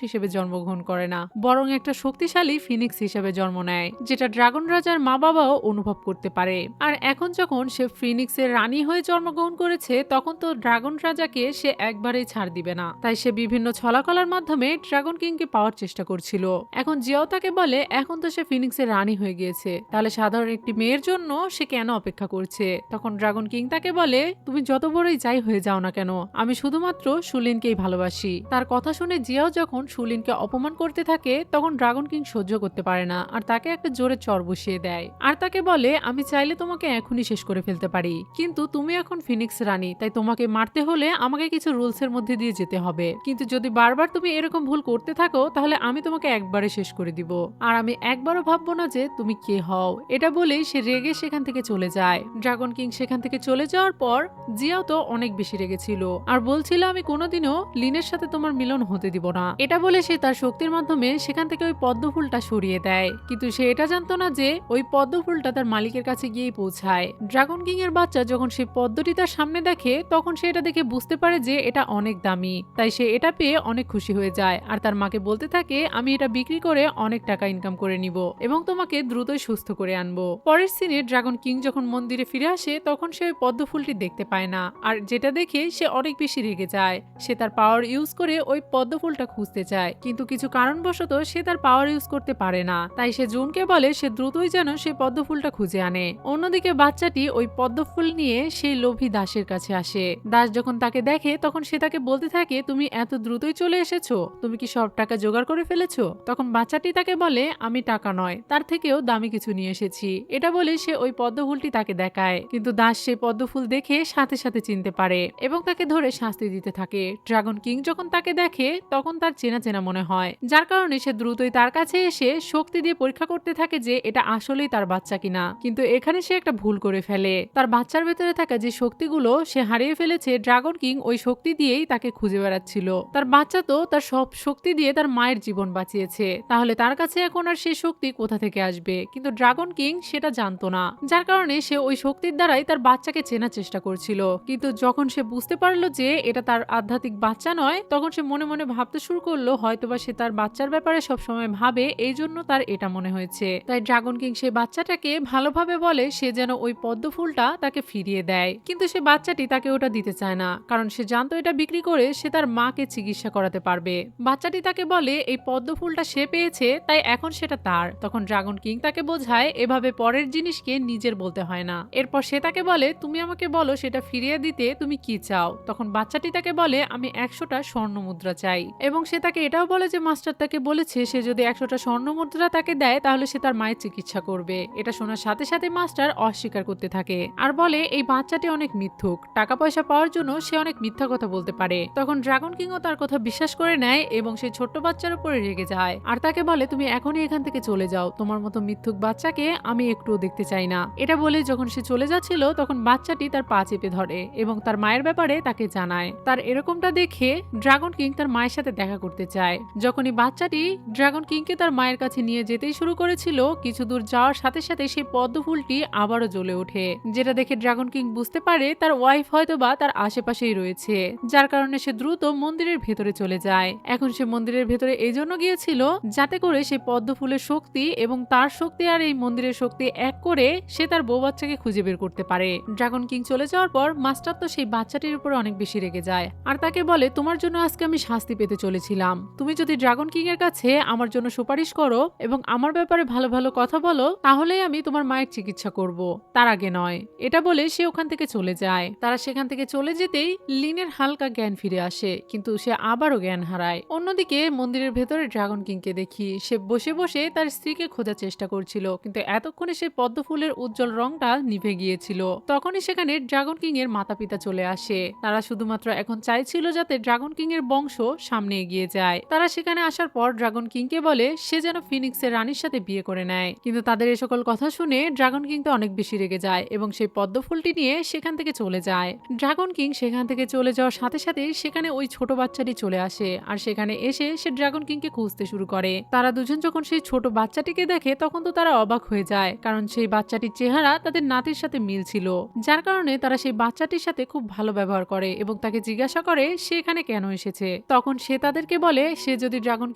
হিসেবে জন্মগ্রহণ করে না, বরং একটা শক্তিশালী ফিনিক্স হিসেবে জন্ম নেয়, যেটা ড্রাগন রাজার মা বাবাও অনুভব করতে পারে। আর এখন যখন সে ফিনিক্সের রানী হয়ে জন্মগ্রহণ করেছে তখন তো ড্রাগন রাজাকে সে একবারেই ছাড় দিবে না, তাই সে বিভিন্ন ছলাকলার মাধ্যমে ড্রাগন কিংকে পাওয়ার চেষ্টা করছিল। এখন জিয়াও তাকে বলে এখন তো সে ফিনিক্সের রানী হয়ে গিয়েছে, তাহলে সাধারণ একটি মেয়ের জন্য সে কেন অপেক্ষা করছে। তখন ড্রাগন কিং তাকে বলে তুমি যত বড়ই যাই হয়ে যাও না কেন আমি শুধুমাত্র সুলিনকেই ভালোবাসি। তার কথা শুনে জিয়াও যখন সুলিনকে অপমান করতে থাকে তখন ড্রাগন কিং সহ্য করতে পারে না আর তাকে একটা জোরে চর বসিয়ে দেয় আর তাকে বলে আমি চাইলে তোমাকে এখনই শেষ করে ফেলতে পারি, কিন্তু তুমি এখন ফিনিক্স রানী, তাই তোমাকে মারতে হলে আমাকে কিছু রুলসের মধ্যে দিয়ে যেতে হবে, কিন্তু যদি বারবার তুমি এরকম ভুল করতে থাকো তাহলে আমি তোমাকে একবারে শেষ করে দিব আর আমি একবারও ভাববো না যে তুমি কে হও। এটা বলেই সে রেগে সেখান থেকে চলে যায়। ড্রাগন কিং সেখান থেকে চলে যাওয়ার পর জিয়াও তো অনেক বেশি রেগেছিল আর বলছিল আমি কোনোদিনও লিনের সাথে তোমার মিলন হতে দিব না। এটা বলে সে তার শক্তির মাধ্যমে সেখান থেকে ওই পদ্ম ফুলটা সরিয়ে দেয়, কিন্তু সে এটা জানতো না যে ওই পদ্ম ফুলটা তার মালিকের কাছে গিয়েই পৌঁছায়। ড্রাগন কিং এর বাচ্চা যখন সেই পদ্মটি তার সামনে দেখে তখন সে এটা দেখে বুঝতে পারে যে এটা অনেক দামি, তাই সে এটা পেয়ে অনেক খুশি হয়ে যায় আর তার মাকে বলতে থাকে আমি এটা বিক্রি করে অনেক টাকা ইনকাম করে নিব এবং তোমাকে দ্রুতই সুস্থ করে আনবো। পরের সিনে ড্রাগন কিং যখন মন্দিরে ফিরে আসে তখন সে ওই পদ্ম ফুলটি দেখতে পায় না আর যেটা দেখে সে অনেক বেশি রেগে যায়। সে তার পাওয়ার ইউজ করে ওই পদ্ম ফুলটা খুঁজতে চায়, কিন্তু কিছু কারণবশত সে তার পাওয়ার ইউজ করতে পারে না, তাই সে জুনকে বলে সে দ্রুতই যেন সেই পদ্ম ফুলটা খুঁজে আনে। অন্যদিকে বাচ্চাটি ওই পদ্ম ফুল নিয়ে সেই লোভী দাসের কাছে আসে। দাস যখন তাকে দেখে তখন সে তাকে বলতে থাকে তুমি এত দ্রুতই চলে এসেছো, ফেলেছো? তুমি কি সব টাকা জোগাড় করে ফেলেছো? তখন বাচ্চাটি তাকে বলে, আমি টাকা নয়, তার থেকেও দামি কিছু নিয়ে এসেছি। এটা বলে সে ওই পদ্মফুলটি তাকে দেখায়, কিন্তু দাস সেই পদ্মফুল দেখে সাথে সাথে চিনতে পারে এবং তাকে ধরে শাস্তি দিতে থাকে। ড্রাগন কিং যখন তাকে দেখে তখন তার চেনা চেনা মনে হয়, যার কারণে সে দ্রুতই তার কাছে এসে শক্তি দিয়ে পরীক্ষা করতে থাকে যে এটা আসলেই তার বাচ্চা কিনা। কিন্তু এখানে সে একটা ভুল করে ফেলে। তার বাচ্চার ভেতরে থাকা যে শক্তিগুলো সে হারিয়ে ফেলেছে, ড্রাগন কিং ওই শক্তি দিয়েই তাকে খুঁজে বেড়াচ্ছিল। তার বাচ্চা তো তার সব শক্তি দিয়ে তার মায়ের জীবন বাঁচিয়েছে, তাহলে তার কাছে এখন আর সেই শক্তি কোথা থেকে আসবে? কিন্তু ড্রাগন কিং সেটা জানতো না, যার কারণে সে ওই শক্তির দ্বারাই তার বাচ্চাকে চেনার চেষ্টা করছিল। কিন্তু যখন সে বুঝতে পারলো যে এটা তার আধ্যাত্মিক বাচ্চা নয়, তখন সে মনে মনে ভাবতে শুরু করলো হয়তোবা সে তার বাচ্চার ব্যাপারে সবসময় ভাবে, এই জন্য তার এটা মনে হয়েছে। তাই ড্রাগন কিং সেই বাচ্চাটাকে ভালোভাবে বলে সে যেন ওই পদ্ম ফুলটা তাকে ফিরিয়ে দেয়, কিন্তু সে বাচ্চাটি তাকে ওটা দিতে চায় না, কারণ সে জানতো এটা বিক্রি করে সে তার মাকে চিকিৎসা করাতে পারবে। বাচ্চাটি তাকে বলে এই পদ্ম ফুলটা সে পেয়েছে, তাই এখন সেটা তার। তখন ড্রাগন কিং তাকে বোঝায় এভাবে পরের জিনিসকে নিজের বলতে হয় না। এরপর সে তাকে বলে, তুমি আমাকে বলো সেটা ফিরিয়ে দিতে তুমি কি চাও? তখন বাচ্চাটি তাকে বলে, আমি 100টা স্বর্ণ মুদ্রা চাই। এবং সে তাকে এটাও বলে যে মাস্টার তাকে বলেছে সে যদি 100টা স্বর্ণ মুদ্রা তাকে দেয় তাহলে সে তার মায়ের চিকিৎসা করবে। এটা শোনার সাথে সাথে মাস্টার অস্বীকার করতে থাকে আর বলে এই বাচ্চাটি অনেক মিথ্যুক, টাকা পয়সা পাওয়ার জন্য সে অনেক মিথ্যা কথা বলতে পারে। তখন ড্রাগন কিংও তার কথা বিশ্বাস করে নেয় এবং সেই ছোট্ট বাচ্চার উপরে রেগে যায় আর তাকে বলে, তুমি এখনই এখান থেকে চলে যাও, তোমার মতো মিথ্যুক বাচ্চাকে আমি একটুও দেখতে চাই না। এটা বলে যখন সে চলে যাচ্ছিল তখন বাচ্চাটি তার পা চেপে ধরে এবং তার মায়ের ব্যাপারে তাকে জানায়। তার এরকমটা দেখে ড্রাগন কিং তার মায়ের সাথে দেখা করতে চায়। যখনই বাচ্চাটি ড্রাগন কিংকে তার মায়ের কাছে নিয়ে যেতেই শুরু করেছিল, কিছু দূর যাওয়ার সাথে সাথে সেই পদ্ম ফুলটি আবারও জ্বলে ওঠে, যেটা দেখে ড্রাগন কিং বুঝতে পারে তার ওয়াইফ হয়তোবা তার আশেপাশেই রয়েছে, যার কারণে সে দ্রুত মন্দিরের ভেতরে চলে যায়। এখন সে মন্দিরের ভেতরে এই জন্য গিয়েছিল যাতে করে সেই পদ্ম ফুলের শক্তি এবং তার শক্তি আর এই মন্দিরের শক্তি এক করে সে তার বউ বাচ্চাকে খুঁজে বের করতে পারে। ড্রাগন কিং চলে যাওয়ার পর মাস্টার তো সেই বাচ্চাটির উপরে অনেক বেশি রেগে যায় আর তাকে বলে, তোমার জন্য আজকে আমি শাস্তি পেতে চলেছিলাম। তুমি যদি ড্রাগন কিং এর কাছে আমার জন্য সুপারিশ করো এবং আমার ব্যাপারে ভালো ভালো কথা বলো, তাহলেই আমি তোমার মায়ের চিকিৎসা করব, তার আগে নয়। এটা বলে সে ওখান থেকে চলে যায়। তারা সেখান থেকে চলে যেতেই লিনের হালকা জ্ঞান ফিরে আসে, কিন্তু সে আবারও জ্ঞান হারায়। অন্যদিকে মন্দিরের ভেতরে ড্রাগন কিংকে দেখি সে বসে বসে তার স্ত্রীকে খোঁজার চেষ্টা করছিল, কিন্তু এতক্ষণে সে পদ্ম ফুলের উজ্জ্বল রংটা নিভে গিয়েছিল। তখনই সেখানে ড্রাগন কিং এর মাতা পিতা চলে আসে। তারা শুধুমাত্র এখন চাইছিল যাতে ড্রাগন কিং এর বংশ সামনে এগিয়ে যায়। তারা সেখানে আসার পর ড্রাগন কিংকে বলে সে যেন ফিনিক্সের রানীর সাথে বিয়ে করে নেয়, কিন্তু তাদের এই সকল কথা শুনে ড্রাগন কিং তো অনেক বেশি রেগে যায় এবং সেই পদ্ম ফুলটি নিয়ে সেখান থেকে চলে যায়। ড্রাগন কিং সেখান থেকে চলে যাওয়ার সাথে সাথে সেখানে ওই ছোট বাচ্চাটি চলে আসে আর সেখানে এসে সে ড্রাগন কিংকে খুঁজতে শুরু করে। তারা দুজন যখন সেই ছোট বাচ্চাটিকে দেখে তখন তো তারা অবাক হয়ে যায়, কারণ সেই বাচ্চাটির চেহারা তাদের নাতির সাথে মিল ছিল, যার কারণে তারা সেই বাচ্চাটির সাথে খুব ভালো ব্যবহার করে এবং তাকে জিজ্ঞাসা করে সে এখানে কেন এসেছে। তখন সে তাদেরকে বলে সে যদি ড্রাগন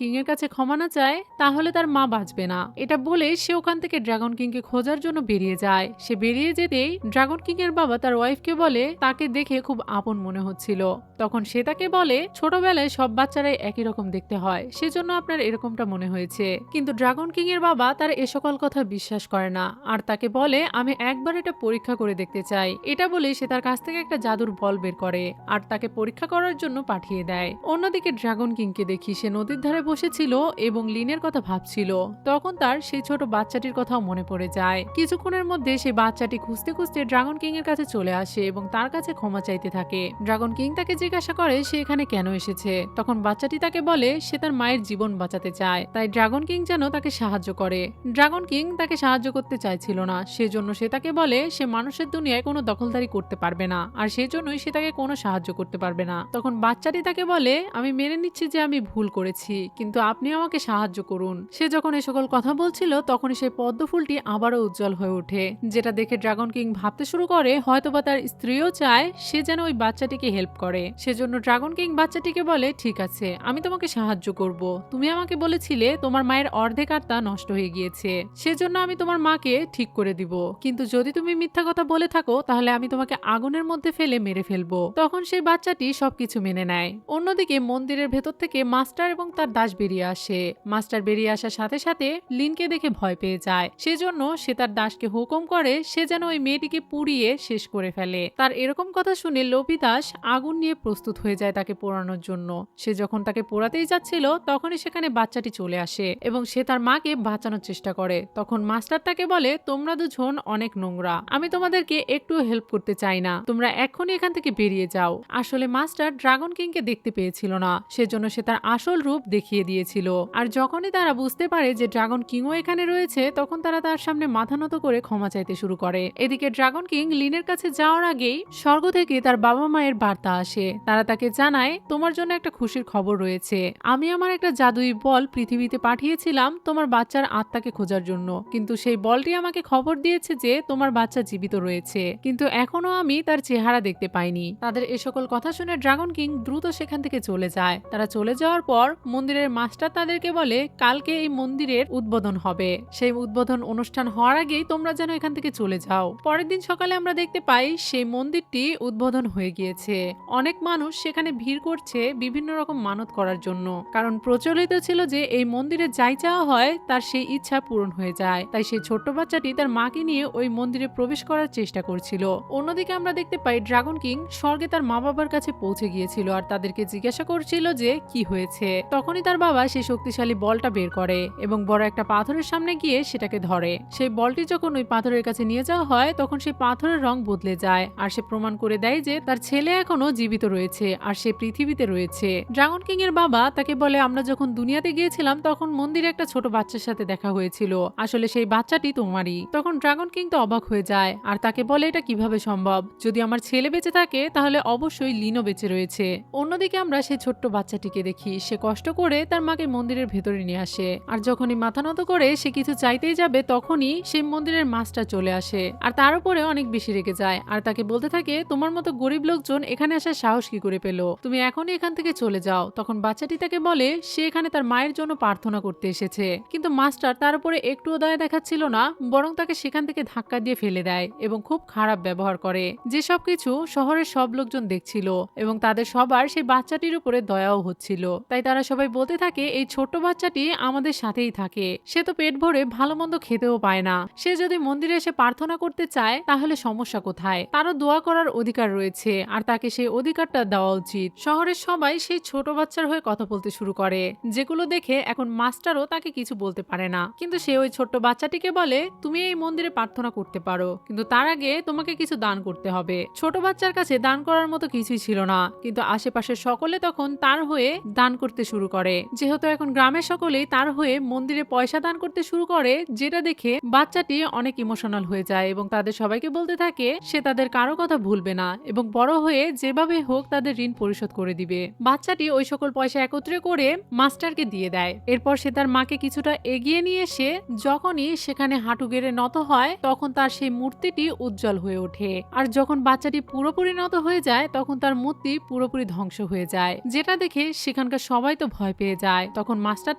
কিং এর কাছে ক্ষমা না চায় তাহলে তার মা বাঁচবে না। এটা বলে সে ওখান থেকে ড্রাগন কিংকে খোঁজার জন্য বেরিয়ে যায়। সে বেরিয়ে যেতেই ড্রাগন কিং এর বাবা তার ওয়াইফকে বলে তাকে দেখে খুব আপন মনে হচ্ছিল। তখন সে তাকে বলে ছোটবেলায় সব বাচ্চারাই একই রকম দেখতে হয়, সেজন্য আপনার এরকমটা মনে হয়েছে। কিন্তু ড্রাগন কিং এর বাবা তার এ সকল কথা বিশ্বাস করে না আর তাকে বলে আমি একবার এটা পরীক্ষা করে দেখতে চাই। এটা বলে সে তার কাছ থেকে একটা জাদুর বল বের করে আর তাকে পরীক্ষা করার জন্য পাঠিয়ে দেয়। অন্যদিকে ড্রাগন কিংকে দেখি সে নদীর ধারে বসেছিল এবং লিনের কথা ভাবছিল। তখন তার সেই ছোট বাচ্চাটির কথাও মনে পড়ে যায়। কিছুক্ষণের মধ্যে সেই বাচ্চাটি খুঁজতে খুঁজতে ড্রাগন কিং এর কাছে চলে আসে এবং তার কাছে ক্ষমা চাইতে থাকে। ড্রাগন কিং তাকে জিজ্ঞাসা করে সে এখানে কেন এসেছে। তখন বাচ্চাটি তাকে বলে সে তার মায়ের জীবন বাঁচাতে চায়, তাই ড্রাগন কিং যেন তাকে সাহায্য করে। ড্রাগন কিং তাকে সাহায্য করতে চাইছিল না, সেজন্য সে তাকে বলে সে মানুষের দুনিয়ায় কোনো দখলদারি করতে পারবে না আর সেজন্যই সে তাকে কোনো সাহায্য করতে পারবে না। তখন বাচ্চাটি তাকে বলে আমি মেনে নিচ্ছি যে আমি ভুল করেছি, কিন্তু আপনি আমাকে সাহায্য করুন। সে যখন এই সকল কথা বলছিল তখনই সেই পদ্ম ফুলটি আবারও উজ্জ্বল হয়ে ওঠে, যেটা দেখে ড্রাগন কিং ভাবতে শুরু করে হয়তোবা তার স্ত্রীও চায় সে যেন ওই বাচ্চাটিকে হেল্প করে। সেজন্য ড্রাগন কিং বাচ্চাটিকে বলে ঠিক আছে আমি তোমাকে সাহায্য করব, তুমি আমাকে বলেছিলে তোমার মায়ের অর্ধেক আত্মা নষ্ট হয়ে গিয়েছে, সেজন্য আমি তোমার মাকে ঠিক করে দিব, কিন্তু যদি তুমি মিথ্যা কথা বলে থাকো তাহলে আমি তোমাকে আগুনের মধ্যে ফেলে মেরে ফেলবো। তখন সেই বাচ্চাটি সবকিছু মেনে নেয়। অন্যদিকে মন্দিরের ভেতর থেকে মাস্টার এবং তার দাস বেরিয়ে আসে। মাস্টার বেরিয়ে আসার সাথে সাথে লিনকে দেখে ভয় পেয়ে যায়, সেজন্য সে তার দাসকে হুকুম করে সে যেন ওই মেয়েটিকে পুড়িয়ে শেষ করে ফেলে। তার এরকম কথা শুনে লোভী দাস আগুন নিয়ে প্রস্তুত হয়ে যায় তাকে পোড়ানোর জন্য। সে যখন তাকে পোড়াতেই যাচ্ছিল তখনই সেখানে বাচ্চাটি চলে আসে এবং সে তার মাকে বাঁচানোর চেষ্টা করে। তখন মাস্টার তাকে বলে, তোমরা দুজন অনেক নোংরা, আমি তোমাদেরকে একটু হেল্প করতে চাই না, তোমরা এখনই এখান থেকে বেরিয়ে যাও। আসলে মাস্টার ড্রাগন কিংকে দেখতে পেয়েছিল না, সেজন্য সে তার আসল রূপ দেখিয়ে দিয়েছিল। আর যখনই তারা বুঝতে পারে যে ড্রাগন কিংও এখানে রয়েছে তখন তারা তার সামনে মাথা নত করে ক্ষমা চাইতে শুরু করে। এদিকে ড্রাগন কিং লিনের কাছে যাওয়ার আগেই স্বর্গ থেকে তার বাবা মায়ের বার্তা আসে। তারা তাকে জানায়, তোমার জন্য একটা খুশির খবর রয়েছে, আমি আমার একটা জাদুই বল পৃথিবীতে পাঠিয়েছিলাম তোমার বাচ্চার আত্মাকে খোঁজার জন্য, কিন্তু সেই বলটি আমাকে খবর দিয়েছে যে তোমার বাচ্চা জীবিত রয়েছে, কিন্তু এখনো আমি তার চেহারা দেখতে পাইনি। তাদের এ সকল কথা শুনে ড্রাগন কিং দ্রুত সেখান থেকে চলে যায়। তারা চলে যাওয়ার পর মন্দিরের মাস্টার তাদেরকে বলে, কালকে এই মন্দিরের উদ্বোধন হবে, সেই উদ্বোধন অনুষ্ঠান হওয়ার আগেই তোমরা যেন এখান থেকে চলে যাও। পরের দিন সকালে আমরা দেখতে পাই সেই মন্দিরটি উদ্বোধন হয়ে গিয়েছে। অনেক মানুষ সেখানে ভিড় করছে বিভিন্ন রকম মানত করার জন্য, কারণ প্রচলিত ছিল যে এই মন্দিরে যাই চাওয়া হয় তার সেই ইচ্ছা পূরণ হয়ে যায়। তাই সেই ছোট্ট বাচ্চাটি তার মাকে নিয়ে ওই মন্দিরে প্রবেশ করার চেষ্টা করছিল। অন্যদিকে আমরা দেখতে পাই ড্রাগন কিং স্বর্গে তার মা বাবার কাছে পৌঁছে গিয়েছিল আর তাদেরকে জিজ্ঞাসা করছিল যে কি হয়েছে। তখনই তার বাবা সেই শক্তিশালী বলটা বের করে এবং বড় একটা পাথরের সামনে গিয়ে সেটাকে ধরে। সেই বলটি যখন ওই পাথরের কাছে নিয়ে যাওয়া হয় তখন সেই পাথরের রং বদলে যায় আর সে প্রমাণ করে দেয় যে তার ছেলে এখনো জীবিত রয়েছে আর সে পৃথিবীতে রয়েছে। ড্রাগন কিং এর বাবা তাকে বলে, আমরা যখন দুনিয়াতে গিয়েছিলাম তখন মন্দিরে একটা ছোট বাচ্চার সাথে দেখা হয়েছিল, আসলে সেই বাচ্চাটি তোমারই। তখন ড্রাগন কিং তো অবাক হয়ে যায় আর তাকে বলে, এটা কিভাবে সম্ভব, যদি আমার ছেলে বেঁচে থাকে তাহলে অবশ্যই লিনও বেঁচে রয়েছে। অন্যদিকে আমরা সেই ছোট্ট বাচ্চাটিকে দেখি, সে কষ্ট করে তার মাকে মন্দিরের ভেতরে নিয়ে আসে আর যখনই মাথা নত করে সে কিছু চাইতেই যাবে তখনই সেই মন্দিরের মাস্টার চলে আসে আর তার উপরে অনেক বেশি রেগে যায় আর তাকে বলতে থাকে, তোমার মতো গরিব লোকজন এখানে আসার সাহস কি করে পেল, তুমি এখনই এখান থেকে চলে যাও। তখন বাচ্চাটি তাকে বলে সে এখানে তার মায়ের জন্য প্রার্থনা করতে এসেছে, কিন্তু মাস্টার তার উপরে একটুও দয়া দেখাচ্ছিল না, বরং তাকে সেখান থেকে ধাক্কা দিয়ে ফেলে দেয় এবং খুব খারাপ ব্যবহার করে। যে সবকিছু শহরের সব লোকজন দেখছিল এবং তাদের সবার সেই বাচ্চাটির উপরে দয়াও হচ্ছিল। তাই তারা সবাই বলতে থাকে, এই ছোট্ট বাচ্চাটি আমাদের সাথেই থাকে, সে তো পেট ভরে ভালো মন্দ খেতেও পায় না, সে যদি মন্দিরে এসে প্রার্থনা করতে চায় তাহলে সমস্যা কোথায়, তারও দোয়া করার অধিকার রয়েছে আর তাকে সেই অধিকারটা দেওয়া উচিত। শহরের সবাই সেই ছোট বাচ্চার হয়ে কথা বলতে শুরু করে, যেগুলো দেখে এখন মাস্টারও তাকে কিছু বলতে পারে না, কিন্তু সে ওই ছোট্ট বাচ্চাটিকে বলে, তুমি এই মন্দিরে প্রার্থনা করতে পারো, কিন্তু তার আগে তোমাকে কিছু দান করতে হবে। ছোট বাচ্চার কাছে দান করার মতো কিছুই ছিল না, কিন্তু আশেপাশের সকলে তখন তার হয়ে দান করতে শুরু করে। যেহেতু এখন গ্রামের সকলেই তার হয়ে মন্দিরে পয়সা দান করতে শুরু করে, যেটা দেখে বাচ্চাটি অনেক ইমোশনাল হয়ে যায় এবং তাদের সবাইকে বলতে থাকে সে তাদের কারো কথা ভুলবে না এবং বড় হয়ে যেভাবে হোক তাদের ঋণ পরিশোধ করে দিবে। বাচ্চাটি ওই সকল পয়সা একত্রে করে মাস্টারকে দিয়ে দেয়। এরপর সে তার মাকে কিছুটা এগিয়ে নিয়ে এসে যখনই সেখানে হাঁটু গেড়ে নত হয় তখন তার সেই মূর্তিটি উজ্জ্বল হয়ে ওঠে আর যখন বাচ্চাটি পুরোপুরি নত হয়ে যায় তখন তার মূর্তি পুরোপুরি ধ্বংস হয়ে যায়, যেটা দেখে সেখানকার সবাই তো ভয় পেয়ে যায়। তখন মাস্টার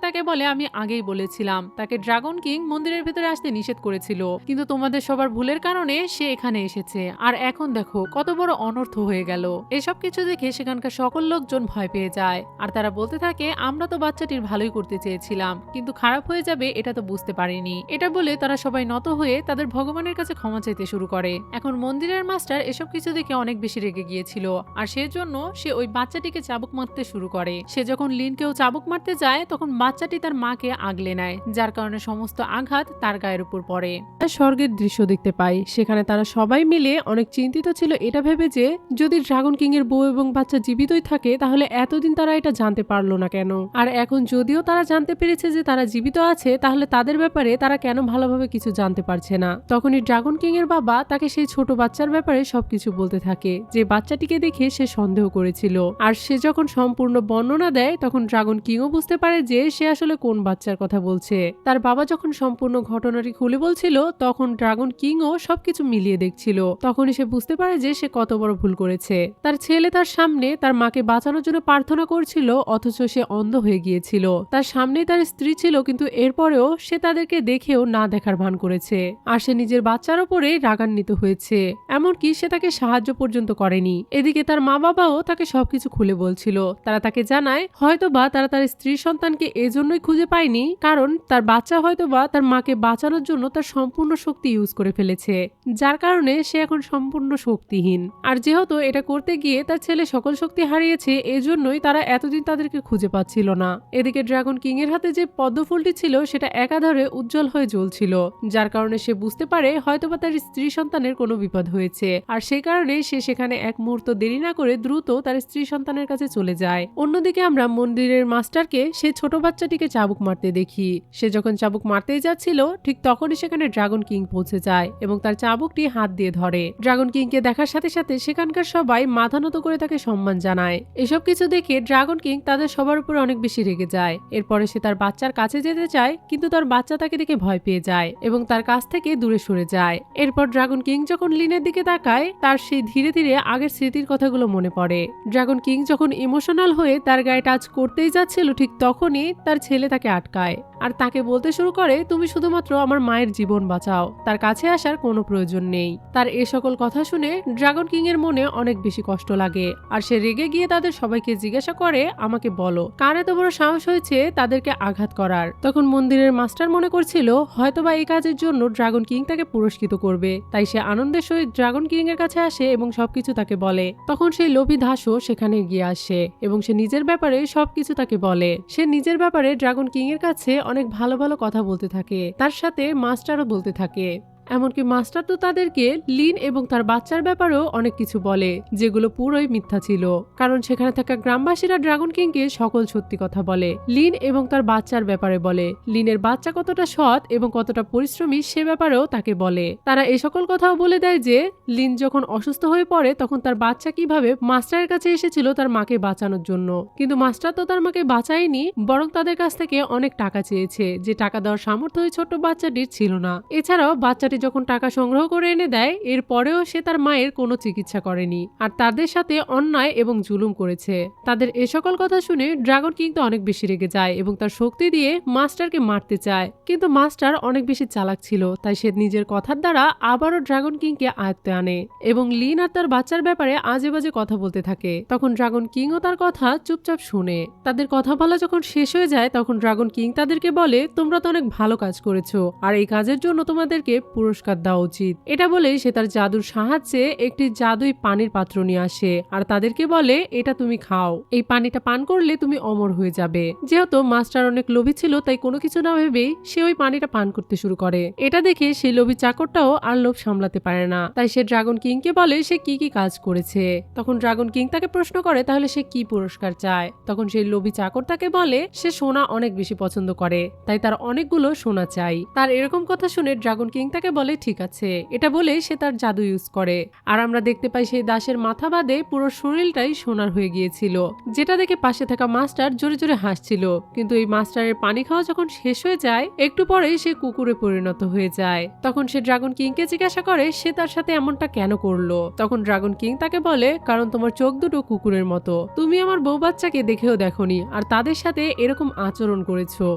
তাকে বলে, আমি আগেই বলেছিলাম তাকে ড্রাগন কিং মন্দিরের ভেতরে আসতে নিষেধ করেছিল, কিন্তু তোমাদের সবার ভুলের কারণে সে এখানে এসেছে আর এখন দেখো কত বড় অনর্থ হয়ে গেল। এসব কিছু দেখে সেখানকার সকল লোকজন ভয় পেয়ে যায় আর তারা বলতে থাকে, আমরা তো বাচ্চাটির ভালোই করতে চেয়েছিলাম, কিন্তু খারাপ হয়ে যাবে এটা তো বুঝতে পারিনি। এটা বলে তারা সবাই নত হয়ে তাদের ভগবানের কাছে ক্ষমা চাইতে শুরু করে। এখন মন্দিরের মাস্টার এসব কিছু দেখে অনেক বেশি রেগে গিয়েছিল আর সেজন্য সে ওই বাচ্চাটিকে চাবুক মারতে শুরু করে। সে যখন লিনকেও চাবুক মারতে যায় তখন বাচ্চাটি তার মাকে আগলে নেয়, যার কারণে সমস্ত আঘাত তার গায়ের উপর পড়ে। স্বর্গের দৃশ্য দেখতে পাই, সেখানে তারা সবাই মিলে অনেক চিন্তিত ছিল এটা ভেবে যে যদি ড্রাগন কিং এর বউ এবং বাচ্চা জীবিতই থাকে তাহলে এতদিন তারা এটা জানতে পারলো না কেন, আর এখন যদিও তারা জানতে পেরেছে যে তারা জীবিত আছে তাহলে তাদের ব্যাপারে তারা কেন ভালোভাবে কিছু জানতে পারছে না। তখনই ড্রাগন কিং এর বাবা তাকে সেই ছোট বাচ্চার ব্যাপারে সবকিছু বলতে থাকে, যে বাচ্চাটিকে দেখে সে সন্দেহ করেছিল, আর সে যখন সম্পূর্ণ বর্ণনা দেয় তখন ড্রাগন কিংও বুঝতে পারে যে সে আসলে কোন বাচ্চার কথা বলছে। তার বাবা যখন সম্পূর্ণ ঘটনাটি খুলে বলছিল তখন ড্রাগন কিংও সবকিছু মিলিয়ে দেখছিল। তখনই সে বুঝতে পারে যে সে কত বড় ভুল করেছে। তার ছেলে তার সামনে তার মাকে বাঁচানোর জন্য প্রার্থনা করছিল, অথচ সে অন্ধ হয়ে গিয়েছিল। তার সামনেই তার স্ত্রী ছিল, কিন্তু এরপরেও সে তাদেরকে দেখেও না দেখার ভান করেছে, আর সে নিজের বাচ্চার উপরে রাগান্বিত হয়েছে, এমনকি সে তাকে সাহায্য পর্যন্ত করেনি। এদিকে তার মা বাবাও তাকে সবকিছু খুলে বলছিল। তারা তাকে জানায় হয়তোবা তারা তার স্ত্রী সন্তানকে এজন্যই খুঁজে পায়নি কারণ তার বাচ্চা হয়তোবা তার মাকে বাঁচানোর জন্য তার সম্পূর্ণ শক্তি ইউজ করে ফেলেছে, যার কারণে সে এখন সম্পূর্ণ শক্তিহীন। আর যেহেতু এটা করতে গিয়ে তার ছেলে সকল শক্তি হারিয়েছে, এজন্যই তার তারা এতদিন তাদেরকে খুঁজে পাচ্ছিল না। এদিকে ড্রাগন কিং এর হাতে যে পদ্ম ফুলটি ছিল সেটা একাধারে উজ্জ্বল হয়ে জ্বলছিল, যার কারণে সে বুঝতে পারে হয়তোবা তার স্ত্রী সন্তানের কোনো বিপদ হয়েছে, আর সেই কারণে সে সেখানে এক মুহূর্ত দেরি না করে দ্রুত তার স্ত্রী সন্তানের কাছে চলে যায়। অন্যদিকে আমরা মন্দিরের মাস্টারকে সেই ছোট বাচ্চাটিকে চাবুক মারতে দেখি। সে যখন চাবুক মারতেই যাচ্ছিল ঠিক তখনই সেখানে ড্রাগন কিং পৌঁছে যায় এবং তার চাবুকটি হাত দিয়ে ধরে। ড্রাগন কিংকে দেখার সাথে সাথে সেখানকার সবাই মাথা নত করে তাকে সম্মান জানায়। এসব কিছু দেখে ড্রাগন কিং তাদের সবার উপরে অনেক বেশি রেগে যায়। এরপরে সে তার বাচ্চার কাছে যেতে চায়, কিন্তু তার বাচ্চা তাকে দেখে ভয় পেয়ে যায় এবং তার কাছ থেকে দূরে সরে যায়। এরপর ড্রাগন কিং যখন লিনের দিকে তাকায়, তার সেই ধীরে ধীরে আগের স্মৃতির কথাগুলো মনে পড়ে। ড্রাগন কিং যখন ইমোশনাল হয়ে তার গায়ে টাচ করতেই যাচ্ছিল ঠিক তখনই তার ছেলে তাকে আটকায় আর তাকে বলতে শুরু করে, তুমি শুধুমাত্র আমার মায়ের জীবন বাঁচাও, তার কাছে আসার কোনো প্রয়োজন নেই। তার এ সকল কথা শুনে ড্রাগন কিং এর মনে অনেক বেশি কষ্ট লাগে আর সে রেগে গিয়ে তাদের সবাইকে জিজ্ঞাসা করে, আমাকে বলো কার এত বড় সাহস হয়েছে তাদেরকে আঘাত করার। তখন মন্দিরের মাস্টার মনে করছিল হয়তোবা এই কাজের জন্য ড্রাগন কিং তাকে পুরস্কৃত করবে, তাই সে আনন্দের সহিত ড্রাগন কিং এর কাছে আসে এবং সবকিছু তাকে বলে। তখন সেই লোভী দাসও সেখানে গিয়ে আসে এবং সে নিজের ব্যাপারে সবকিছু তাকে বলে। সে নিজের ব্যাপারে ড্রাগন কিং এর কাছে অনেক ভালো ভালো কথা বলতে থাকে, তার সাথে মাস্টারও বলতে থাকে। এমনকি মাস্টার তো তাদেরকে লিন এবং তার বাচ্চার ব্যাপারেও অনেক কিছু বলে, যেগুলো পুরোই মিথ্যা ছিল, কারণ সেখানে থাকা গ্রামবাসীরা ড্রাগন কিংকে সকল সত্যি কথা বলে। লিন এবং তার বাচ্চার ব্যাপারে বলে, লিনের বাচ্চা কতটা সৎ এবং কতটা পরিশ্রমী সে ব্যাপারেও তাকে বলে। তারা এই সকল কথাও বলে দেয় যে লিন যখন অসুস্থ হয়ে পড়ে তখন তার বাচ্চা কিভাবে মাস্টারের কাছে এসেছিল তার মাকে বাঁচানোর জন্য, কিন্তু মাস্টার তো তার মাকে বাঁচায়নি, বরং তাদের কাছ থেকে অনেক টাকা চেয়েছে, যে টাকা দেওয়ার সামর্থ্য ওই ছোট্ট বাচ্চাটির ছিল না। এছাড়াও বাচ্চাটি যখন টাকা সংগ্রহ করে এনে দেয়, এরপরেও সে তার মায়ের কোনো চিকিৎসা করেনি আর তাদের সাথে অন্যায় এবং জুলুম করেছে। তাদের এ সকল কথা শুনে ড্রাগন কিং তো অনেক বেশি রেগে যায় এবং তার শক্তি দিয়ে মাস্টারকে মারতে চায়, কিন্তু মাস্টার অনেক বেশি চালাক ছিল, তাই সে নিজের কথার দ্বারা আবারও ড্রাগন কিংকে আয়ত্তে আনে এবং লিন আর তার বাচ্চার ব্যাপারে আজে বাজে কথা বলতে থাকে। তখন ড্রাগন কিংও তার কথা চুপচাপ শুনে। তাদের কথা বলা যখন শেষ হয়ে যায় তখন ড্রাগন কিং তাদেরকে বলে, তোমরা তো অনেক ভালো কাজ করেছো আর এই কাজের জন্য তোমাদেরকে পুরস্কার দেওয়া উচিত। এটা বলেই সে তার জাদুর সাহায্যে একটি জাদুই পানির পাত্র নিয়ে আসে আর তাদেরকে বলে, এটা তুমি খাও, এই পানিটা পান করলে তুমি অমর হয়ে যাবে। যেহেতু মাস্টার অনেক লোভী ছিল তাই কোনো কিছু না ভেবেই সে ওই পানিটা পান করতে শুরু করে। এটা দেখে সেই লোভী চাকরটাও আর লোভ সামলাতে পারে না, তাই সে ড্রাগন কিংকে বলে সে কি কি কাজ করেছে। তখন ড্রাগন কিং তাকে প্রশ্ন করে তাহলে সে কি পুরস্কার চায়। তখন সেই লোভী চাকর তাকে বলে সে সোনা অনেক বেশি পছন্দ করে, তাই তার অনেকগুলো সোনা চাই। তার এরকম কথা শুনে ড্রাগন কিং তাকে বলে ঠিক আছে। এটা বলে সে তার জাদু ইউজ করে আর আমরা দেখতে পাই সেই দাসের মাথা বাদে পুরো শরীরটাই সোনার হয়ে গিয়েছিল, যেটা দেখে পাশে থাকা মাস্টার জোরে জোরে হাসছিল। কিন্তু এই মাস্টারের পানি খাওয়া যখন শেষ হয়ে যায় একটু পরেই সে কুকুরে পরিণত হয়ে যায়। তখন সে ড্রাগন কিংকে জিজ্ঞাসা করে সে তার সাথে এমনটা কেন করলো। তখন ড্রাগন কিং তাকে বলে, কারণ তোমার চোখ দুটো কুকুরের মতো, তুমি আমার বউ বাচ্চাকে দেখেও দেখোনি আর তাদের সাথে এরকম আচরণ করেছো।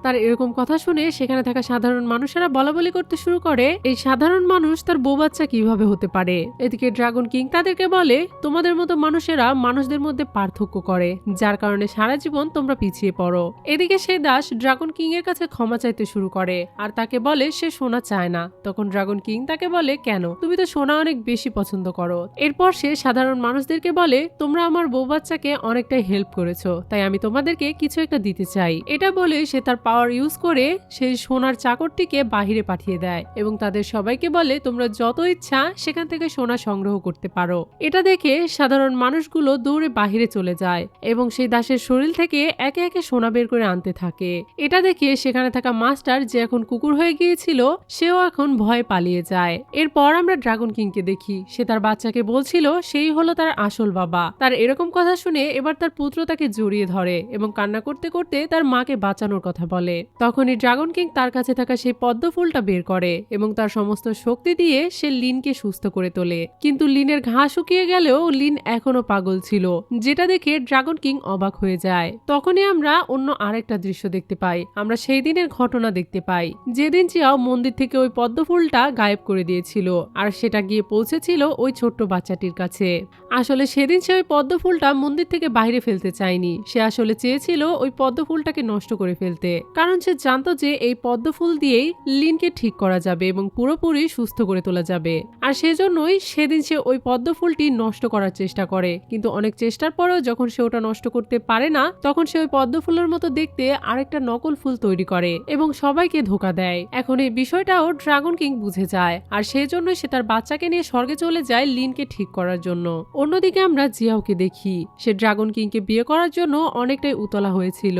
তার এরকম কথা শুনে সেখানে থাকা সাধারণ মানুষেরা বলাবলি করতে শুরু করে, এই সাধারণ মানুষ তার বউ বাচ্চা কিভাবে হতে পারে। এদিকে ড্রাগন কিং তাদেরকে বলে, তোমাদের মতো মানুষেরা মানুষদের মধ্যে পার্থক্য করে, যার কারণে সারা জীবন তোমরা পিছিয়ে পড়ো। এদিকে সেই দাস ড্রাগন কিং এর কাছে ক্ষমা চাইতে শুরু করে আর তাকে বলে সে সোনা চায় না। তখন ড্রাগন কিং তাকে বলে, কেন, তুমি তো সোনা অনেক বেশি পছন্দ করো। এরপর সে সাধারণ মানুষদেরকে বলে, তোমরা আমার বউ বাচ্চাকে অনেকটাই হেল্প করেছো, তাই আমি তোমাদেরকে কিছু একটা দিতে চাই। এটা বলে সে তার পাওয়ার ইউজ করে সেই সোনার চাকরটিকে বাহিরে পাঠিয়ে দেয় এবং তাদের সবাইকে বলে, তোমরা যত ইচ্ছা সেখান থেকে সোনা সংগ্রহ করতে পারো। এটা দেখে সাধারণ মানুষগুলো দৌড়ে বাহিরে চলে যায় এবং সেই দাসের শরীর থেকে একে একে সোনা বের করে আনতে থাকে। এটা দেখে সেখানে থাকা মাস্টার, যে এখন কুকুর হয়ে গিয়েছিল, সেও এখন ভয়ে পালিয়ে যায়। এরপর আমরা ড্রাগন কিংকে দেখি, সে তার বাচ্চাকে বলছিল সেই হলো তার আসল বাবা। তার এরকম কথা শুনে এবার তার পুত্র তাকে জড়িয়ে ধরে এবং কান্না করতে করতে তার মাকে বাঁচানোর কথা বলে। তখনই ড্রাগন কিং তার কাছে থাকা সেই পদ্ম ফুলটা বের করে এবং তার সমস্ত শক্তি দিয়ে সে লিনকে সুস্থ করে তোলে। কিন্তু লিনের ঘা শুকিয়ে গেলেও লিন এখনো পাগল ছিল, যেটা দেখে ড্রাগন কিং অবাক হয়ে যায়। তখনই আমরা অন্য আরেকটা দৃশ্য দেখতে পাই। আমরা সেই দিনের ঘটনা দেখতে পাই যেদিন চিয়াও মন্দির থেকে ওই পদ্ম ফুলটা গায়েব করে দিয়েছিল আর সেটা গিয়ে পৌঁছেছিল ওই ছোট্ট বাচ্চাটির কাছে। আসলে সেদিন সে ওই পদ্ম ফুলটা মন্দির থেকে বাইরে ফেলতে চায়নি, সে আসলে চেয়েছিল ওই পদ্ম ফুলটাকে নষ্ট করে ফেলতে, কারণ সে জানতো যে এই পদ্ম ফুল দিয়েই লিনকে ঠিক করা যাবে এবং পুরোপুরি সুস্থ করে তোলা যাবে। আর সেজন্যই সেদিন সে ওই পদ্ম ফুলটি নষ্ট করার চেষ্টা করে, কিন্তু অনেক চেষ্টার পরেও যখন সে ওটা নষ্ট করতে পারে না, তখন সে ওই পদ্ম ফুলের মতো দেখতে আরেকটা নকল ফুল তৈরি করে এবং সবাইকে ধোঁকা দেয়। এখন এই বিষয়টাও ড্রাগন কিং বুঝে যায়, আর সেজন্য সে তার বাচ্চাকে নিয়ে স্বর্গে চলে যায় লিনকে ঠিক করার জন্য। অন্যদিকে আমরা জিয়াওকে দেখি, সে ড্রাগন কিংকে বিয়ে করার জন্য অনেকটাই উতলা হয়েছিল।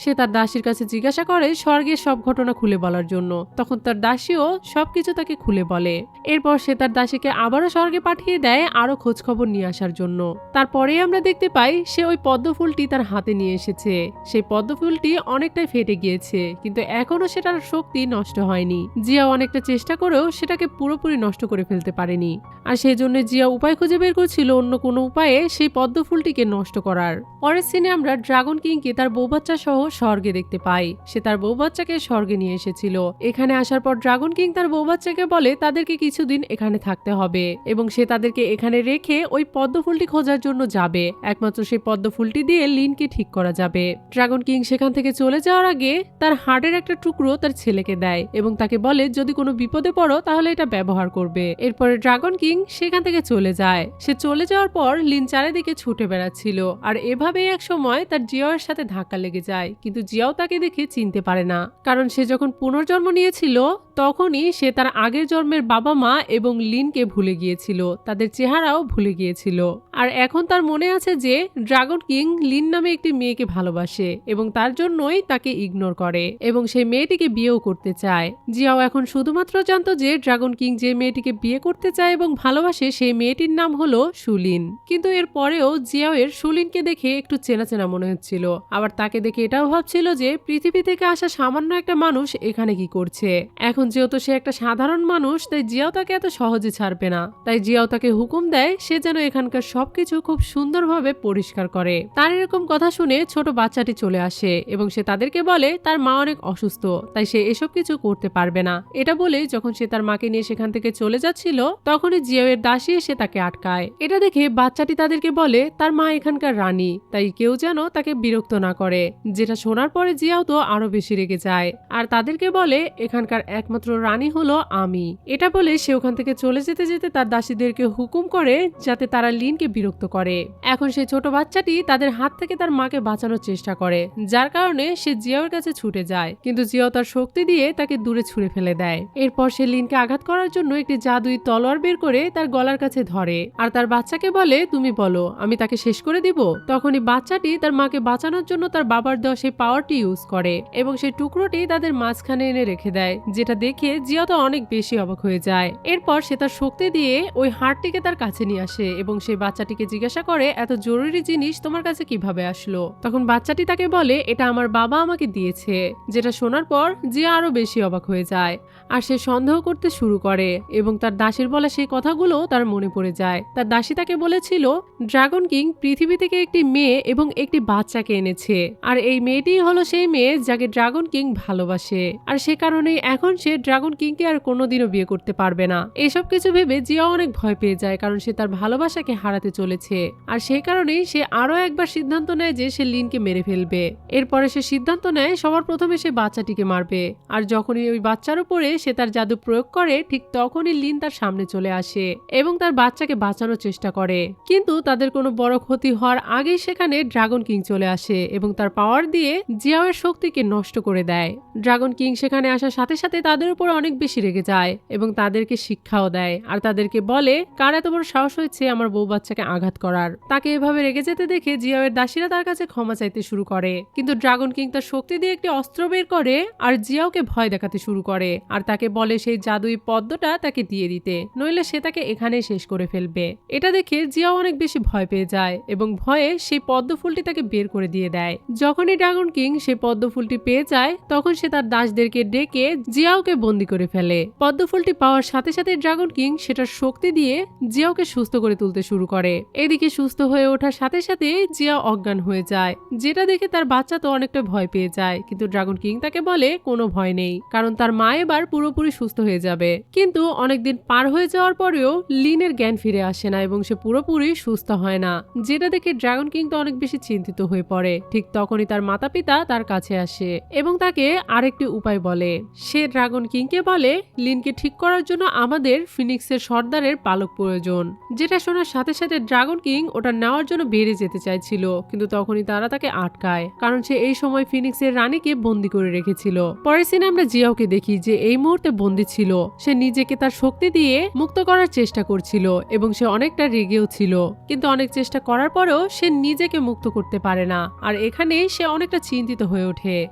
সে তার দাসীর কাছে জিজ্ঞাসা করে স্বর্গের সব ঘটনা খুলে বলার জন্য। তখন তার দাসীও সবকিছু তাকে খুলে বলে। এরপর সে তার দাসীকে আবারও স্বর্গে পাঠিয়ে দেয় আরো খোঁজ খবর নিয়ে আসার জন্য। তারপরেই আমরা দেখতে পাই সে ওই পদ্ম ফুলটি তার হাতে নিয়ে এসেছে। সেই পদ্ম ফুলটি অনেকটাই ফেটে গিয়েছে, কিন্তু এখনো সেটার শক্তি নষ্ট হয়নি। জিয়াও অনেকটা চেষ্টা করেও সেটাকে পুরোপুরি নষ্ট করে ফেলতে পারেনি। আর সেই জন্য জিয়া উপায় খুঁজে বের করছিল অন্য কোনো উপায়ে সেই পদ্ম ফুলটিকে নষ্ট করার। পরের সিনে আমরা ড্রাগন কিংকে তার বউ বাচ্চা সহ স্বর্গে দেখতে পাই। সে তার বউ বাচ্চাকে স্বর্গে নিয়ে এসেছিল। এখানে আসার পর ড্রাগন কিং তার বউ বাচ্চাকে বলে তাদেরকে কিছুদিন এখানে থাকতে হবে এবং সে তাদেরকে এখানে রেখে ওই পদ্ম ফুলটি খোঁজার জন্য যাবে। একমাত্র সেই পদ্ম ফুলটি দিয়ে লিনকে ঠিক করা যাবে। ড্রাগন কিং সেখান থেকে চলে যাওয়ার আগে তার হাড়ের একটা টুকরো তার ছেলেকে দেয় এবং তাকে বলে যদি কোনো বিপদে পড়ো তাহলে এটা ব্যবহার করবে। এরপরে ড্রাগন কিং সেখান থেকে চলে যায়। সে চলে যাওয়ার পর লিন চারিদিকে ছুটে বেড়াচ্ছিল, আর এভাবেই এক সময় তার জিয়াওয়ের সাথে ধাক্কা লেগে যায়। কিন্তু জিয়াও তাকে দেখে চিনতে পারে না, কারণ সে যখন পুনর্জন্ম নিয়েছিল তখনই সে তার আগের জন্মের বাবা মা এবং লিনকে ভুলে গিয়েছিল, তাদের চেহারাও ভুলে গিয়েছিল। আর এখন তার মনে আছে যে ড্রাগন কিং লিন নামে একটি মেয়েকে ভালোবাসে এবং তার জন্যই তাকে ইগনোর করে এবং সেই মেয়েটিকে বিয়েও করতে চায়। জিয়াও এখন শুধুমাত্র জানতো যে ড্রাগন কিং যে মেয়েটিকে বিয়ে করতে চায় এবং ভালোবাসে সেই মেয়েটির নাম হলো সুলিন। কিন্তু এর পরেও জিয়াওয়ের সুলিনকে দেখে একটু চেনা চেনা মনে হচ্ছিল। আবার তাকে দেখে এটাও ভাবছিল যে পৃথিবী থেকে আসা সামান্য একটা মানুষ এখানে কি করছে। এখন যেহেতু সে একটা সাধারণ মানুষ, তাই জিয়াও তাকে এত সহজে ছাড়বে না। তাই জিয়াও তাকে হুকুম দেয় সে যেন এখানকার সবকিছু খুব সুন্দরভাবে পরিষ্কার করে। তার এরকম কথা শুনে ছোট বাচ্চাটি চলে আসে এবং সে তাদেরকে বলে তার মা অনেক অসুস্থ, তাই সে এসব কিছু করতে পারবে না। এটা বলে যখন সে তার মাকে নিয়ে সেখান থেকে চলে যাচ্ছিল তখনই জিয়াওয়ের দাসী এসে তাকে আটকায়। এটা দেখে বাচ্চাটি তাদেরকে বলে তার মা এখানকার রানী, তাই কেউ যেন তাকে বিরক্ত না করে। যেটা শোনার পরে জিয়াও তো আরো বেশি রেগে যায় আর তাদেরকে বলে এখানকার একমাত্র রানী হলো আমি। এটা বলে সে ওখান থেকে চলে যেতে যেতে তার দাসীদেরকে হুকুম করে যাতে তারা লিনকে বিরক্ত করে। এখন সেই ছোট বাচ্চাটি তাদের হাত থেকে তার মাকে বাঁচানোর চেষ্টা করে, যার কারণে সে জিয়াওর কাছে ছুটে যায়, কিন্তু জিয়াও তার শক্তি দিয়ে তাকে দূরে ছুঁড়ে ফেলে দেয়। এরপর সে লিনকে আঘাত করার জন্য একটি জাদুই তলোয়ার বের করে তার গলার কাছে ধরে আর তার বাচ্চাকে বলে তুমি বলো আমি তাকে শেষ করে দিব। তখনই বাচ্চাটি তার মাকে বাঁচানোর জন্য তার বাবার দেওয়া সেই পাওয়ারটি ইউজ করে এবং সেই টুকরোটি তাদের মাঝখানে এনে রেখে দেয়, যেটা দেখে জিয়া তো অনেক বেশি অবাক হয়ে যায়। এরপর সে তার শক্তি দিয়ে ওই হাড়টিকে তার কাছে নিয়ে আসে এবং সেই বাচ্চাটিকে জিজ্ঞাসা করে এত জরুরি জিনিস তোমার কাছে কিভাবে আসলো। তখন বাচ্চাটি তাকে বলে এটা আমার বাবা আমাকে দিয়েছে। যেটা শোনার পর জিয়া আরো বেশি অবাক হয়ে যায় আর সে সন্দেহ করতে শুরু করে এবং তার দাসীর বলা সেই কথাগুলো তার মনে পড়ে যায়। তার দাসী তাকে বলেছিল ড্রাগন কিং পৃথিবী থেকে একটি মেয়ে এবং একটি বাচ্চাকে এনেছে, আর এই মেয়েটি হলো সেই মেয়ে যাকে ড্রাগন কিং ভালোবাসে, আর সে কারণেই এখন সে ড্রাগন কিংকে আর কোনোদিনও বিয়ে করতে পারবে না। এসব কিছু ভেবে জিয়া অনেক ভয় পেয়ে যায়, কারণ সে তার ভালোবাসাকে হারাতে চলেছে। আর সেই কারণেই সে আরো একবার সিদ্ধান্ত নেয় যে সে লিনকে মেরে ফেলবে। এরপরে সে সিদ্ধান্ত নেয় সবার প্রথমে সে বাচ্চাটিকে মারবে, আর যখনই ওই বাচ্চার উপরে সে তার জাদু প্রয়োগ করে ঠিক তখনই লিন তার সামনে চলে আসে এবং তার বাচ্চাকে বাঁচানোর চেষ্টা করে। কিন্তু তাদের কোনো বড় ক্ষতি হওয়ার আগেই সেখানে ড্রাগন কিং চলে আসে এবং তার পাওয়ার দিয়ে জিয়াওয়ের শক্তিকে নষ্ট করে দেয়। ড্রাগন কিং সেখানে আসার সাথে সাথে তাদের উপর অনেক বেশি রেগে যায় এবং তাদেরকে শিক্ষাও দেয় আর তাদেরকে বলে কার এত বড় সাহস হয়েছে আমার বউ বাচ্চাকে আঘাত করার। তাকে এভাবে রেগে যেতে দেখে জিয়াওয়ের দাসীরা তার কাছে ক্ষমা চাইতে শুরু করে, কিন্তু ড্রাগন কিং তার শক্তি দিয়ে একটি অস্ত্র বের করে আর জিয়াওকে ভয় দেখাতে শুরু করে আর তাকে বলে সেই জাদুই পদ্মটা তাকে দিয়ে দিতে, নইলে সে তাকে এখানেই শেষ করে ফেলবে। এটা দেখে জিয়াও অনেক বেশি ভয় পেয়ে যায় এবং ভয়ে সেই পদ্ম ফুলটি তাকে বের করে দিয়ে দেয়। যখনই ড্রাগন কিং সেই পদ্ম ফুলটি পেয়ে যায় তখন সে তার দাসদেরকে ডেকে জিয়াওকে বন্দি করে ফেলে। পদ্ম ফুলটি পাওয়ার সাথে সাথে ড্রাগন কিং সেটার শক্তি দিয়ে জিয়াওকে সুস্থ করে তুলতে শুরু করে। এদিকে সুস্থ হয়ে ওঠার সাথে সাথে জিয়া অজ্ঞান হয়ে যায়, যেটা দেখে তার বাচ্চা তো অনেকটা ভয় পেয়ে যায়, কিন্তু ড্রাগন কিং তাকে বলে কোনো ভয় নেই, কারণ তার মা এবার পুরোপুরি সুস্থ হয়ে যাবে। কিন্তু অনেকদিন পার হয়ে যাওয়ার পরেও লিনের জ্ঞান ফিরে আসে না এবং সে পুরোপুরি সুস্থ হয় না, যেটা দেখে ড্রাগন কিং তো অনেক বেশি চিন্তিত হয়ে পড়ে। ঠিক তখনই তার মাতা পিতা তার কাছে আসে এবং তাকে আরেকটি উপায় বলে। সে ড্রাগন ড্রাগন কিংকে বলে লিনকে ঠিক করার জন্য আমাদের ফিনিক্সের সর্দারের পালক প্রয়োজন। যেটা শোনার সাথে সাথে ড্রাগন কিং ওটা নেওয়ার জন্য বেরিয়ে যেতে চাইছিল, কিন্তু তখনই তারা তাকে আটকায়, কারণ সে এই সময় ফিনিক্সের রানীকে বন্দী করে রেখেছিল। পরের সিনে আমরা জিয়াওকে দেখি যে এই মুহূর্তে বন্দী ছিল। সে নিজেকে তার শক্তি দিয়ে মুক্ত করার চেষ্টা করছিল এবং সে অনেকটা রেগেও ছিল, কিন্তু অনেক চেষ্টা করার পরেও সে নিজেকে মুক্ত করতে পারে না। আর এখানে সে অনেকটা চিন্তিত হয়ে ওঠে।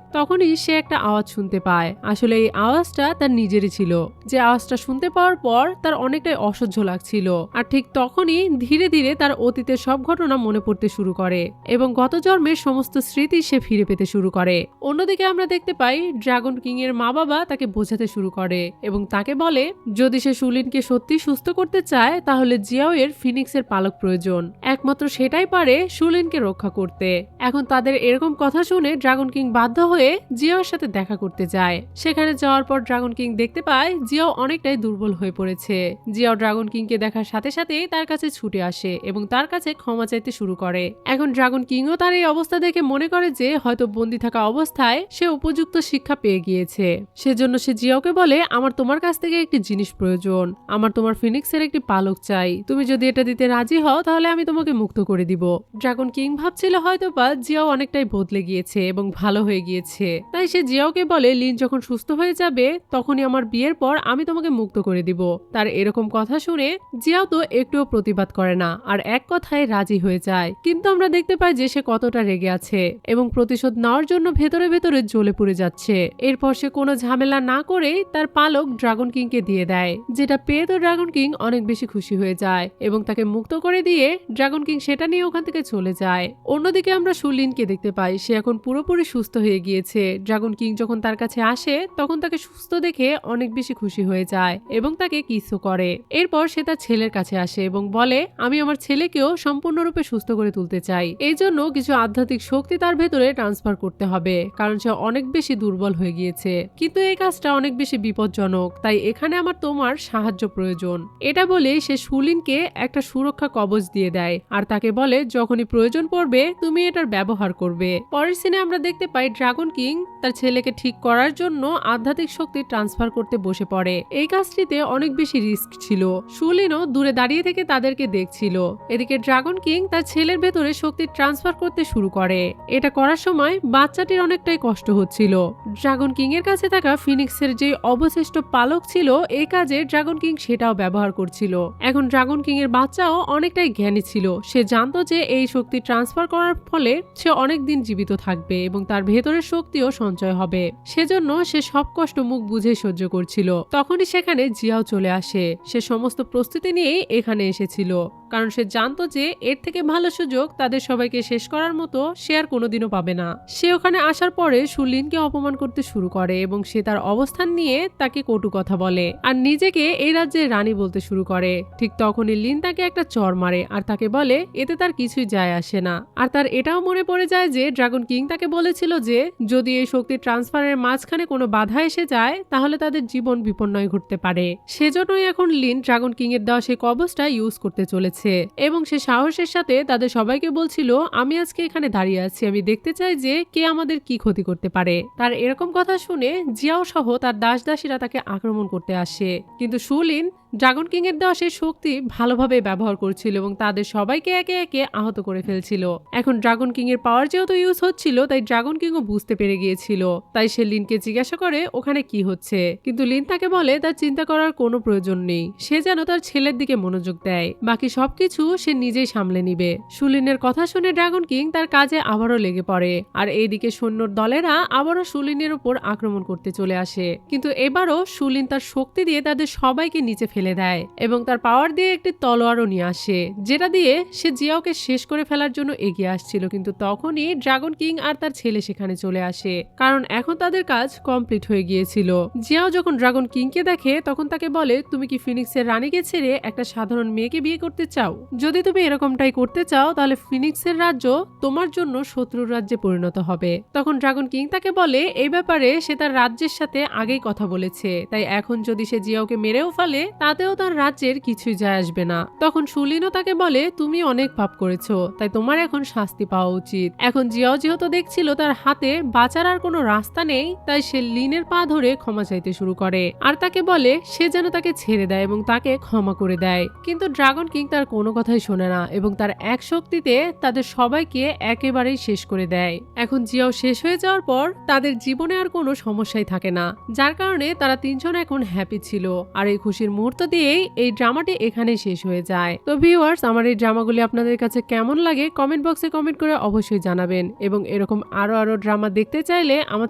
তখনই সে একটা আওয়াজ শুনতে পায়। আসলে এই আওয়াজটা তার নিজেরই ছিল। যে আওয়াজটা শুনতে পাওয়ার পর তার অনেকটাই অসহ্য লাগছিল। আর ঠিক তখনই ধীরে ধীরে তার অতীতের সব ঘটনা মনে পড়তে শুরু করে এবং গত জন্মের সমস্ত স্মৃতি সে ফিরে পেতে শুরু করে। অন্যদিকে আমরা দেখতে পাই ড্রাগন কিং এর মা বাবা তাকে বোঝাতে শুরু করে এবং তাকে বলে যদি সে সুলিনকে সত্যি সুস্থ করতে চায় তাহলে জিয়াও এর ফিনিক্সের পালক প্রয়োজন। একমাত্র সেটাই পারে সুলিনকে রক্ষা করতে। এখন তাদের এরকম কথা শুনে ড্রাগন কিং বাধ্য হয়ে জিয়াওর সাথে দেখা করতে যায়। সেখানে যাওয়ার পর ড্রাগন কিং দেখতে পায় জিয়াও অনেকটাই দুর্বল হয়ে পড়েছে। জিয়াও ড্রাগন কিংকে দেখার সাথে সাথেই তার কাছে ছুটে আসে এবং তার কাছে ক্ষমা চাইতে শুরু করে। এখন ড্রাগন কিংও তার এই অবস্থা দেখে মনে করে যে হয়তো বন্দী থাকা অবস্থায় সে উপযুক্ত শিক্ষা পেয়ে গিয়েছে। সেজন্য সে জিয়াওকে বলে আমার তোমার কাছ থেকে একটি জিনিস প্রয়োজন। আমার তোমার ফিনিক্সের একটি পালক চাই। তুমি যদি এটা দিতে রাজি হও তাহলে আমি তোমাকে মুক্ত করে দিব। ড্রাগন কিং ভাবছিল হয়তো বা জিয়াও অনেকটাই বদলে গিয়েছে এবং ভালো হয়ে গিয়েছে, তাই সে জিয়াওকে বলে লিন যখন সুস্থ হয়ে যাবে তখনই আমার বিয়ের পর আমি তোমাকে মুক্ত করে দিব। তার এরকম কথা শুনে জিয়াও তো একটুও প্রতিবাদ করে না আর এক কথায় রাজি হয়ে যায়। কিন্তু আমরা দেখতে পাই যে সে কতটা রেগে আছে এবং প্রতিশোধ নেওয়ার জন্য ভেতরে ভেতরে জ্বলে পুড়ে যাচ্ছে। এরপর সে কোনো ঝামেলা না করেই তার পালক ড্রাগন কিংকে দিয়ে দেয়, যেটা পেয়ে তো ড্রাগন কিং অনেক বেশি খুশি হয়ে যায় এবং তাকে মুক্ত করে দিয়ে ড্রাগন কিং সেটা নিয়ে ওখান থেকে চলে যায়। অন্যদিকে আমরা সুলিনকে দেখতে পাই সে এখন পুরোপুরি সুস্থ হয়ে গিয়েছে। ড্রাগন কিং যখন তার কাছে আসে তখন তাকে সুস্থ দেখে অনেক বেশি খুশি হয়ে যায় এবং তাকে কিসও করে। এরপর সে তার ছেলের কাছে আসে এবং বলে আমি আমার ছেলেকেও সম্পূর্ণরূপে সুস্থ করে তুলতে চাই। এই জন্য কিছু আধ্যাত্মিক শক্তি তার ভেতরে ট্রান্সফার করতে হবে, কারণ সে অনেক বেশি দুর্বল হয়ে গিয়েছে। কিন্তু এই কাজটা অনেক বেশি বিপজ্জনক, তাই এখানে আমার তোমার সাহায্য প্রয়োজন। এটা বলে সে সুলিনকে একটা সুরক্ষা কবচ দিয়ে দেয় আর তাকে বলে যখনই প্রয়োজন পড়বে তুমি এটার ব্যবহার করবে। পরের সিনে আমরা দেখতে পাই ড্রাগন কিং তার ছেলেকে ঠিক করার জন্য আধ্যাত্মিক শক্তি ট্রান্সফার করতে বসে পড়ে। এই কাজটিতে অনেক বেশি রিস্ক ছিল। সুলিনও দূরে দাঁড়িয়ে থেকে তাদেরকে দেখছিল। এদিকে ড্রাগন কিং তার ছেলের ভেতরে শক্তি ট্রান্সফার করতে শুরু করে। এটা করার সময় বাচ্চাটির অনেকটাই কষ্ট হচ্ছিল। ড্রাগন কিং এর কাছে থাকা ফিনিক্সের যে অবশিষ্ট পালক ছিল এই কাজে ড্রাগন কিং সেটাও ব্যবহার করছিল। এখন ড্রাগন কিং এর বাচ্চাও অনেকটাই জ্ঞানী ছিল। সে জানতো যে এই শক্তি ট্রান্সফার করার ফলে সে অনেক দিন জীবিত থাকবে এবং তার ভেতরের শক্তিও সঞ্চয় হবে। সেজন্য সে সব কষ্ট মুখ বুঝে সহ্য করছিল। তখনই সেখানে জিয়াও চলে আসে। সে সমস্ত প্রস্তুতি নিয়েই এখানে এসেছিল, কারণ সে জানতো যে এর থেকে ভালো সুযোগ তাদের সবাইকে শেষ করার মতো সে আর কোনোদিনও পাবে না। সে ওখানে আসার পরে সুলিনকে অপমান করতে শুরু করে এবং সে তার অবস্থান নিয়ে তাকে কটু কথা বলে আর নিজেকে এই রাজ্যের রানী বলতে শুরু করে। ঠিক তখনই লিন তাকে একটা চর মারে আর তাকে বলে এতে তার কিছুই যায় আসে না। আর তার এটাও মনে পড়ে যায় যে ড্রাগন কিং তাকে বলেছিল যে যদি এই শক্তি ট্রান্সফারের মাঝখানে কোনো বাধা এসে যায় তাহলে তাদের জীবন বিপন্নয় ঘটতে পারে। সেজন্যই এখন লিন ড্রাগন কিং এর দেওয়া সেই কবচটা ইউজ করতে চলেছে এবং সে সাহসের সাথে তাদের সবাইকে বলছিল আমি আজকে এখানে দাঁড়িয়ে আছি, আমি দেখতে চাই যে কে আমাদের কি ক্ষতি করতে পারে। তার এরকম কথা শুনে জিয়াও সহ তার দাস দাসীরা তাকে আক্রমণ করতে আসে, কিন্তু সুলিন ড্রাগন কিং এর দেওয়া সেই শক্তি ভালোভাবে ব্যবহার করছিল এবং তাদের সবাইকে একে একে আহত করে ফেলছিল। এখন ড্রাগন কিং এর পাওয়ার যেহেতু ইউজ হচ্ছিল তাই ড্রাগন কিংও বুঝতে পেরে গিয়েছিল। তাই সে লিনকে জিজ্ঞাসা করে ওখানে কি হচ্ছে, কিন্তু লিন তাকে বলে তার চিন্তা করার কোনো প্রয়োজন নেই, সে যেন তার ছেলের দিকে মনোযোগ দেয়, বাকি সবকিছু সে নিজেই সামলে নিবে। সুলিনের কথা শুনে ড্রাগন কিং তার কাজে আবারও লেগে পড়ে আর এইদিকে সৈন্যর দলেরা আবারও সুলিনের উপর আক্রমণ করতে চলে আসে। কিন্তু এবারও সুলিন তার শক্তি দিয়ে তাদের সবাইকে নিচে ফেলে দেয় এবং তার পাওয়ার দিয়ে একটি তলোয়ারও নিয়ে আসে, যেটা দিয়ে সে জিয়াওকে শেষ করে ফেলার জন্য এগিয়ে আসছিল। কিন্তু তখনই ড্রাগন কিং আর তার ছেলে সেখানে চলে আসে, কারণ এখন তাদের কাজ কমপ্লিট হয়ে গিয়েছিল। জিয়াও যখন ড্রাগন কিংকে দেখে তখন তাকে বলে তুমি কি ফিনিক্সের রানীকে ছেড়ে একটা সাধারণ মেয়েকে বিয়ে করতে চাও? যদি তুমি এরকমটাই করতে চাও তাহলে ফিনিক্সের রাজ্য তোমার জন্য শত্রুর রাজ্যে পরিণত হবে। তখন ড্রাগন কিং তাকে বলে এই ব্যাপারে সে তার রাজ্যের সাথে আগেই কথা বলেছে, তাই এখন যদি সে জিয়াওকে মেরেও ফেলে তা তাতেও তার রাজ্যের কিছুই যায় আসবে না। তখন সুলিনও তাকে বলে, তুমি অনেক পাপ করেছো, তাই তোমার এখন শাস্তি পাওয়া উচিত। এখন জিয়াও যেহেতু দেখছিল তার হাতে বাঁচার আর কোনো রাস্তা নেই, তাই সে লিনের পা ধরে ক্ষমা চাইতে শুরু করে আর তাকে বলে সে যেন তাকে ছেড়ে দেয় এবং তাকে ক্ষমা করে দেয়। কিন্তু ড্রাগন কিং তার কোনো কথাই শোনে না এবং তার এক শক্তিতে তাদের সবাইকে একেবারেই শেষ করে দেয়। এখন জিয়াও শেষ হয়ে যাওয়ার পর তাদের জীবনে আর কোনো সমস্যাই থাকে না, যার কারণে তারা তিনজন এখন হ্যাপি ছিল। আর এই খুশির মুহূর্ত দিয়েই এই ড্রামাটি এখানেই শেষ হয়ে যায়। তো ভিউয়ার্স, আমার এই ড্রামাগুলি আপনাদের কাছে কেমন লাগে কমেন্ট বক্সে কমেন্ট করে অবশ্যই জানাবেন এবং এরকম আরো ড্রামা দেখতে চাইলে আমার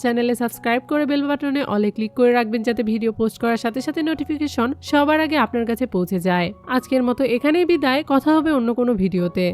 চ্যানেলে সাবস্ক্রাইব করে বেল বাটনে অলে ক্লিক করে রাখবেন, যাতে ভিডিও পোস্ট করার সাথে সাথে নোটিফিকেশন সবার আগে আপনার কাছে পৌঁছে যায়। আজকের মতো এখানেই বিদায়, কথা হবে অন্য কোনো ভিডিওতে।